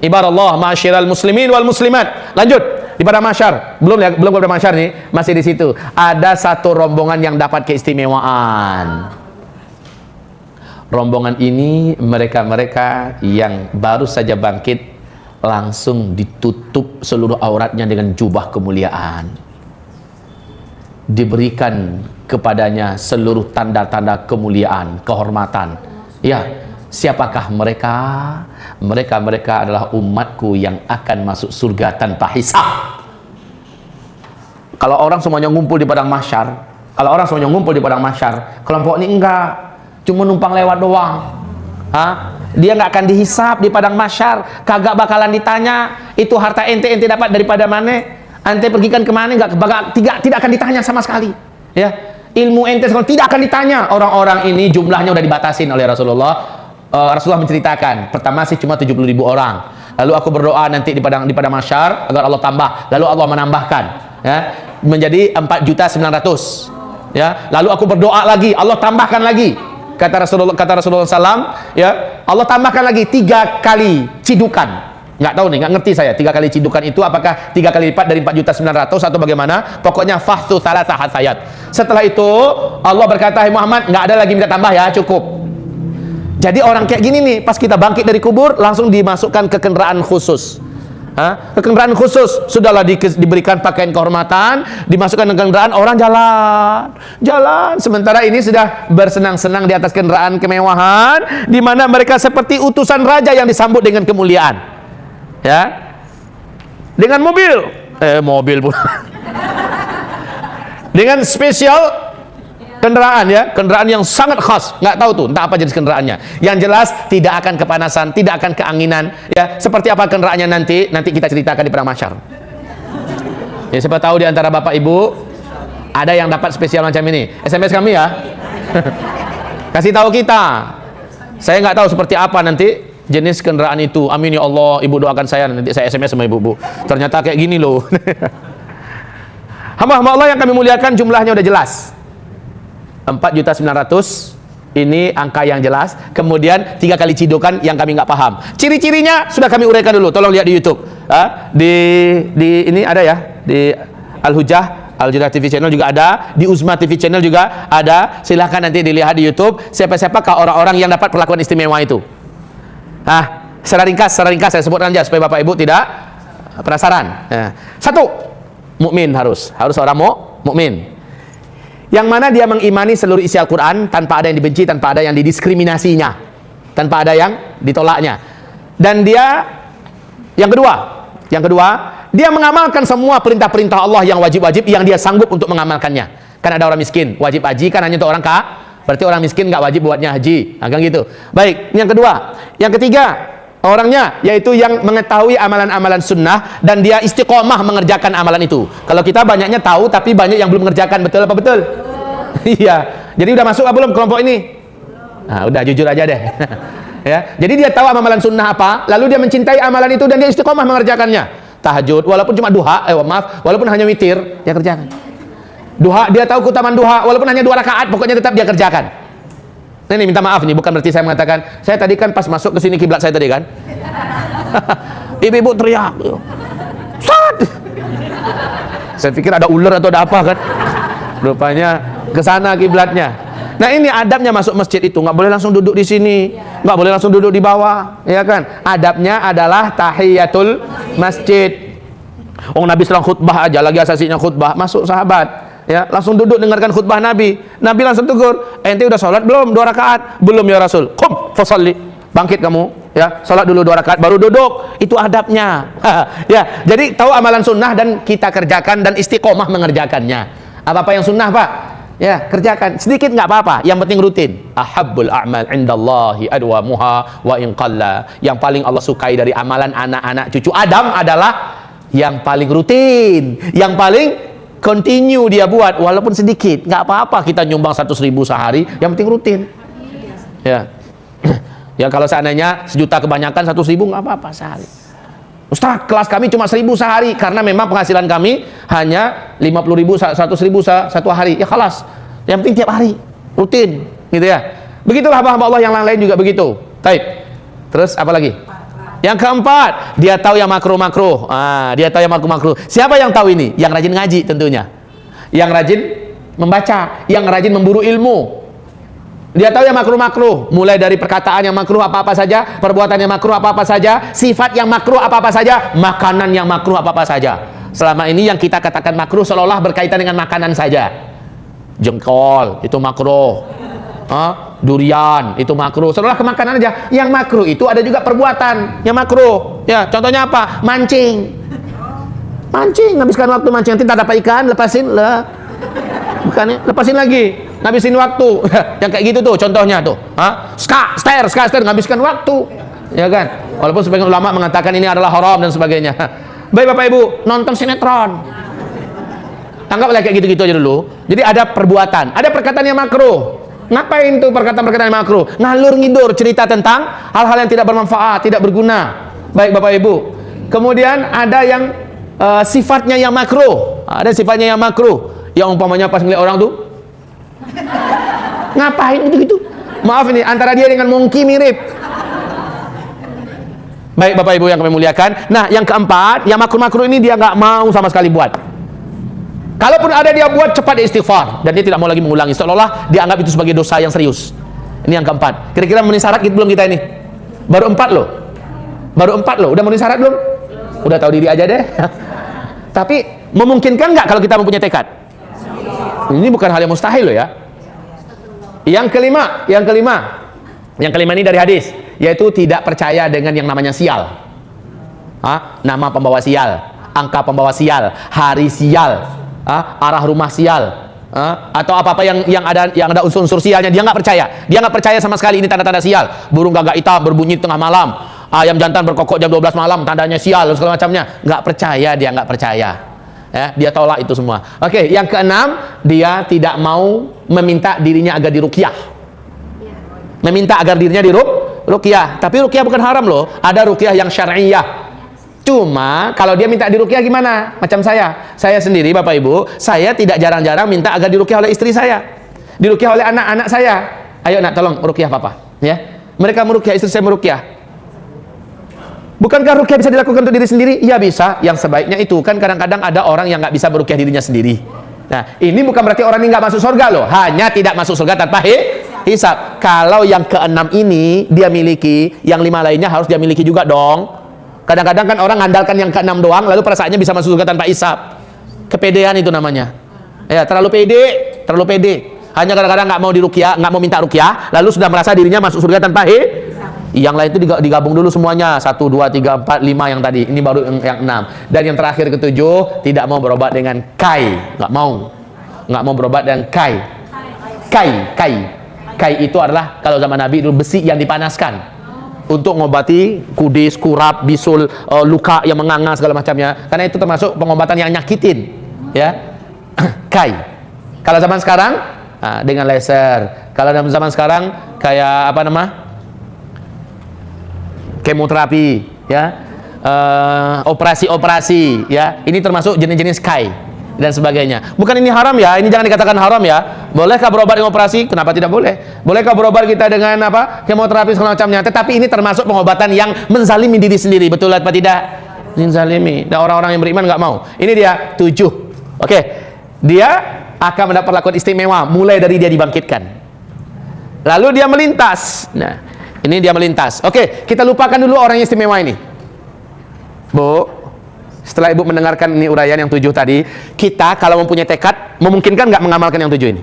Ibarallah ma'asyiral muslimin wal muslimat. Lanjut di padang mahsyar. Belum ya, belum pada mahsyar nih, masih di situ. Ada satu rombongan yang dapat keistimewaan. Rombongan ini mereka-mereka yang baru saja bangkit, langsung ditutup seluruh auratnya dengan jubah kemuliaan. Diberikan kepadanya seluruh tanda-tanda kemuliaan, kehormatan. Ya, siapakah mereka? Mereka adalah umatku yang akan masuk surga tanpa hisab. Kalau orang semuanya ngumpul di padang mahsyar, kelompok ini enggak, cuma numpang lewat doang. Dia nggak akan dihisab di padang mahsyar, kagak bakalan ditanya itu harta ente dapat daripada mana, ente pergikan kemana, tidak akan ditanya sama sekali. Ya, ilmu ente tidak akan ditanya. Orang-orang ini jumlahnya udah dibatasin oleh Rasulullah. Rasulullah menceritakan, pertama sih cuma 70.000 orang. Lalu aku berdoa nanti di padang mahsyar agar Allah tambah. Lalu Allah menambahkan, ya, menjadi 4.900.000. Ya, lalu aku berdoa lagi, Allah tambahkan lagi. Kata Rasulullah SAW, ya, Allah tambahkan lagi 3 kali cidukan. Nggak tahu nih, nggak ngerti saya 3 kali cidukan itu apakah 3 kali lipat dari 4.900.000 atau bagaimana. Pokoknya fahtu salatah hasayat. Setelah itu Allah berkata, "Hai Muhammad, nggak ada lagi minta tambah ya, cukup." Jadi orang kayak gini nih, pas kita bangkit dari kubur langsung dimasukkan ke kendaraan khusus. Ke kendaraan khusus, sudahlah diberikan pakaian kehormatan, dimasukkan ke kendaraan, orang jalan. Sementara ini sudah bersenang-senang di atas kendaraan kemewahan, di mana mereka seperti utusan raja yang disambut dengan kemuliaan. Ya, dengan mobil pula, dengan spesial kendaraan, ya, kendaraan yang sangat khas, nggak tahu tuh entah apa jenis kendaraannya. Yang jelas tidak akan kepanasan, tidak akan keanginan, ya. Seperti apa kendaraannya nanti kita ceritakan di padang mahsyar. Ya, siapa tahu di antara bapak ibu ada yang dapat spesial macam ini, SMS kami ya. Kasih tahu kita. Saya nggak tahu seperti apa nanti jenis kendaraan itu. Amin ya Allah, ibu doakan saya, nanti saya SMS sama ibu. Ternyata kayak gini loh. Hamba-hamba Allah yang kami muliakan, jumlahnya udah jelas. 4.900.000 ini angka yang jelas. Kemudian 3 kali cidukan yang kami nggak paham. Ciri-cirinya sudah kami uraikan dulu. Tolong lihat di YouTube. Di ini ada ya, di Al-Hudah TV channel juga ada, di Uzma TV channel juga ada. Silahkan nanti dilihat di YouTube. Siapa-siapakah orang-orang yang dapat perlakuan istimewa itu? Secara ringkas saya sebutkan aja supaya bapak ibu tidak penasaran. 1, mukmin harus orang mukmin. Yang mana dia mengimani seluruh isi Al-Quran tanpa ada yang dibenci, tanpa ada yang didiskriminasinya, tanpa ada yang ditolaknya. Dan dia yang kedua, dia mengamalkan semua perintah-perintah Allah yang wajib-wajib yang dia sanggup untuk mengamalkannya. Kan ada orang miskin, wajib haji kan hanya untuk orang kaya, berarti orang miskin nggak wajib buatnya haji. Kan gitu. Baik, yang kedua. Yang ketiga, orangnya yaitu yang mengetahui amalan-amalan sunnah dan dia istiqomah mengerjakan amalan itu. Kalau kita banyaknya tahu tapi banyak yang belum mengerjakan, betul apa betul? Iya. Jadi udah masuk apa belum kelompok ini? Udah jujur aja deh. Ya. Jadi dia tahu amalan sunnah apa, lalu dia mencintai amalan itu dan dia istiqomah mengerjakannya. Tahajud walaupun cuma duha, walaupun hanya witir, dia kerjakan. Duha, dia tahu keutamaan duha walaupun hanya 2 rakaat, pokoknya tetap dia kerjakan. Ini minta maaf nih, bukan berarti saya mengatakan, saya tadi kan pas masuk ke sini kiblat saya tadi kan. Ibu-ibu teriak. Ustaz. Saya pikir ada ular atau ada apa kan. Rupanya ke sana kiblatnya. Nah, ini adabnya masuk masjid itu, nggak boleh langsung duduk di sini, nggak boleh langsung duduk di bawah, ya kan? Adabnya adalah tahiyatul masjid. Nabi sedang khutbah aja, lagi asasinya khutbah, masuk sahabat, ya, langsung duduk dengarkan khutbah Nabi. Nabi langsung tegur, ente udah sholat belum 2 rakaat? Belum ya Rasul. Qum fasalli, bangkit kamu, ya, sholat dulu 2 rakaat baru duduk. Itu adabnya. Ya, jadi tahu amalan sunnah dan kita kerjakan dan istiqomah mengerjakannya. Apa-apa yang sunnah, Pak, ya, kerjakan. Sedikit nggak apa-apa, yang penting rutin. Ahabbul a'mal indallahi adwamuha wa in qalla. Yang paling Allah sukai dari amalan anak-anak cucu Adam adalah yang paling rutin, yang paling continue dia buat walaupun sedikit. Nggak apa-apa kita nyumbang 100.000 sehari, yang penting rutin. Ya. Ya, kalau seandainya 1 juta kebanyakan, 100.000 nggak apa-apa sehari. Ustaz, kelas kami cuma 1.000 sehari karena memang penghasilan kami hanya 50.000, 100.000 satu hari. Ya khalas. Yang penting tiap hari rutin, gitu ya. Begitulah hamba-hamba Allah yang lain juga begitu. Baik. Terus apa lagi? Yang keempat, dia tahu yang makruh-makruh. Dia tahu yang makruh-makruh. Siapa yang tahu ini? Yang rajin ngaji tentunya. Yang rajin membaca, yang rajin memburu ilmu. Dia tahu yang makruh-makruh, mulai dari perkataan yang makruh apa-apa saja, perbuatan yang makruh apa-apa saja, sifat yang makruh apa-apa saja, makanan yang makruh apa-apa saja. Selama ini yang kita katakan makruh seolah-olah berkaitan dengan makanan saja. Jengkol itu makruh. Durian itu makruh, seolah ke makanan aja. Yang makruh itu ada juga perbuatan yang makruh. Ya, contohnya apa? Mancing, habiskan waktu mancing, nanti tak dapat ikan, lepasin lah, bukan, lepasin lagi, ngabisin waktu. Yang kayak gitu tuh contohnya tuh. Ska, ngabiskan waktu, ya kan? Walaupun sebagian ulama mengatakan ini adalah haram dan sebagainya. Baik Bapak Ibu, nonton sinetron, tanggaplah kayak gitu-gitu aja dulu. Jadi ada perbuatan, ada perkataan yang makruh. Ngapain tuh perkataan-perkataan yang makruh? Ngalur ngidur cerita tentang hal-hal yang tidak bermanfaat, tidak berguna. Baik Bapak Ibu. Kemudian ada yang sifatnya yang makruh. Ada sifatnya yang makruh. Yang umpamanya pas ngeliat orang tuh, ngapain gitu-gitu? Maaf ini antara dia dengan monkey mirip. Baik Bapak Ibu yang kami muliakan. Nah, yang keempat, yang makruh-makruh ini dia nggak mau sama sekali buat. Kalaupun ada dia buat, cepat dia istighfar dan dia tidak mau lagi mengulangi, seolah-olah dia anggap itu sebagai dosa yang serius. Ini yang keempat. Kira-kira memenuhi syarat gitu belum kita ini? Baru 4 loh. Udah memenuhi syarat belum? Udah tahu diri aja deh. Tapi memungkinkan nggak kalau kita mempunyai tekad? Ini bukan hal yang mustahil loh ya. Yang kelima ini dari hadis, yaitu tidak percaya dengan yang namanya sial. Nama pembawa sial, angka pembawa sial, hari sial, arah rumah sial, atau apa-apa yang ada unsur-unsur sialnya, dia nggak percaya sama sekali ini tanda-tanda sial. Burung gagak hitam berbunyi tengah malam, ayam jantan berkokok jam 12 malam, tandanya sial dan segala macamnya. Nggak percaya. Ya, dia tolak itu semua. Oke, yang keenam, dia tidak mau meminta dirinya agar diruqyah. Meminta agar dirinya diruqyah. Tapi ruqyah bukan haram loh. Ada ruqyah yang syar'iyah. Cuma kalau dia minta diruqyah gimana? Macam saya sendiri Bapak Ibu, saya tidak jarang-jarang minta agar diruqyah oleh istri saya, diruqyah oleh anak-anak saya. Ayo nak, tolong ruqyah papa, ya. Mereka meruqyah, istri saya meruqyah. Bukankah ruqyah bisa dilakukan untuk diri sendiri? Ya bisa. Yang sebaiknya itu kan kadang-kadang ada orang yang nggak bisa meruqyah dirinya sendiri. Nah, ini bukan berarti orang ini nggak masuk surga loh. Hanya tidak masuk surga tanpa hisab. Kalau yang keenam ini dia miliki, yang 5 lainnya harus dia miliki juga dong. Kadang-kadang kan orang ngandalkan yang keenam doang, lalu perasaannya bisa masuk surga tanpa hisab. Kepedean itu namanya. Ya, terlalu pede. Hanya kadang-kadang nggak mau diruqyah, nggak mau minta ruqyah, lalu sudah merasa dirinya masuk surga tanpa Yang lain itu digabung dulu semuanya. 1, 2, 3, 4, 5 yang tadi. Ini baru yang 6. Dan yang terakhir ketujuh, tidak mau berobat dengan kai. Nggak mau berobat dengan kai. Kai itu adalah kalau zaman Nabi dulu besi yang dipanaskan untuk mengobati kudis, kurap, bisul, luka yang menganga segala macamnya. Karena itu termasuk pengobatan yang nyakitin. Ya. Kai. Kalau zaman sekarang dengan laser. Kalau dalam zaman sekarang kayak apa nama? Kemoterapi, ya, operasi, ya, ini termasuk jenis-jenis kai dan sebagainya. Bukan ini haram ya, ini jangan dikatakan haram ya. Bolehkah berobat dengan operasi? Kenapa tidak boleh? Bolehkah berobat kita dengan apa? Kemoterapi segala macamnya. Tetapi ini termasuk pengobatan yang menzalimi diri sendiri, betul apa tidak? Menzalimi. Dan orang-orang yang beriman nggak mau. Ini dia 7. Oke, dia akan mendapat perlakuan istimewa mulai dari dia dibangkitkan. Lalu dia melintas. Nah. Ini dia melintas. Oke, kita lupakan dulu orang yang istimewa ini. Bu, setelah Ibu mendengarkan ini uraian yang 7 tadi, kita kalau mempunyai tekad, memungkinkan nggak mengamalkan yang 7 ini?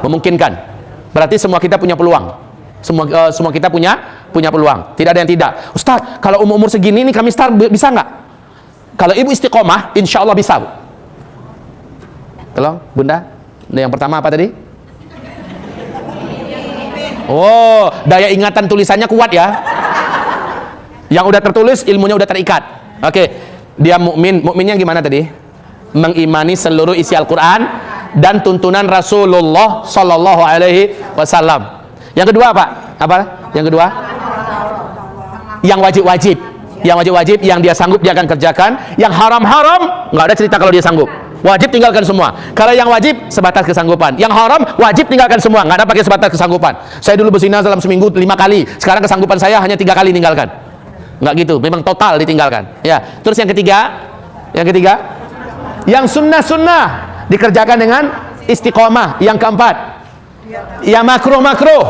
Memungkinkan. Berarti semua kita punya peluang. Semua kita punya peluang. Tidak ada yang tidak. Ustaz, kalau umur segini nih kami start bisa nggak? Kalau Ibu istiqomah, insya Allah bisa, Bu. Tolong, Bunda. Yang pertama apa tadi? Oh, daya ingatan tulisannya kuat ya. Yang udah tertulis, ilmunya udah terikat. Oke, dia mukmin. Mukminnya gimana tadi? Mengimani seluruh isi Al-Quran dan tuntunan Rasulullah Sallallahu Alaihi Wasallam. Yang kedua apa? Yang kedua? Yang wajib-wajib. Yang wajib-wajib, yang dia sanggup dia akan kerjakan. Yang haram-haram, nggak ada cerita kalau dia sanggup. Wajib tinggalkan semua. Kalau yang wajib sebatas kesanggupan. Yang haram wajib tinggalkan semua. Nggak ada pakai sebatas kesanggupan. Saya dulu berzina dalam seminggu 5 kali. Sekarang kesanggupan saya hanya 3 kali tinggalkan. Nggak gitu, memang total ditinggalkan. Ya, terus yang ketiga, yang sunnah-sunnah dikerjakan dengan istiqomah. Yang keempat, yang makruh-makruh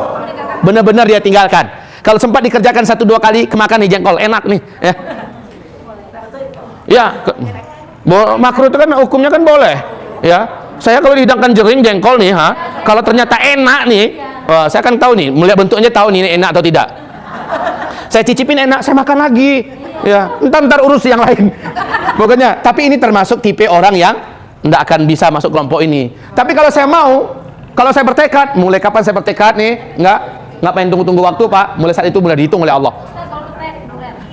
benar-benar dia tinggalkan. Kalau sempat dikerjakan 1-2 kali, kemakan nih jengkol, enak nih. Makruh itu kan hukumnya kan boleh. Ya, saya kalau dihidangkan jengkol nih, kalau ternyata enak nih, saya kan tahu nih, melihat bentuknya tahu nih enak atau tidak. Saya cicipin enak, saya makan lagi. Ya, ntar urus yang lain. Pokoknya, tapi ini termasuk tipe orang yang tidak akan bisa masuk kelompok ini. Tapi kalau saya mau, kalau saya bertekad, mulai kapan saya bertekad nih? Nggak pengen tunggu-tunggu waktu, Pak. Mulai saat itu mulai dihitung oleh Allah.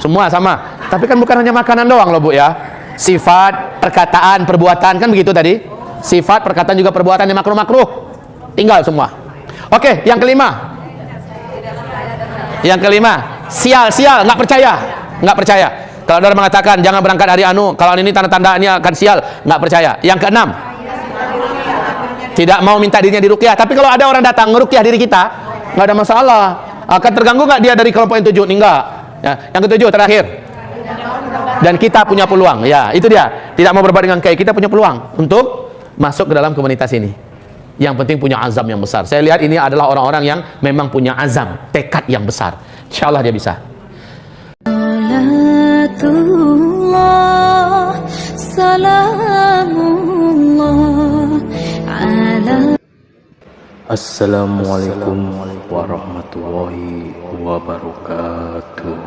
Semua sama. Tapi kan bukan hanya makanan doang loh, Bu ya. Sifat, perkataan, perbuatan, kan begitu tadi. Sifat, perkataan juga perbuatan yang makruh-makruh. Tinggal semua. Oke, yang kelima. Sial, nggak percaya. Kalau ada orang mengatakan jangan berangkat hari anu, kalau ini tanda-tandanya akan sial, nggak percaya. Yang keenam, tidak mau minta dirinya diruqyah. Tapi kalau ada orang datang ngeruqyah diri kita, nggak ada masalah. Akan terganggu nggak dia dari kelompok yang 7? Enggak. Ya, yang ketujuh terakhir. Dan kita punya peluang. Ya, itu dia. Tidak mau berbuat dengan kayak kita punya peluang untuk masuk ke dalam komunitas ini. Yang penting punya azam yang besar. Saya lihat ini adalah orang-orang yang memang punya azam, tekad yang besar. Insyaallah dia bisa. Assalamualaikum warahmatullahi wabarakatuh.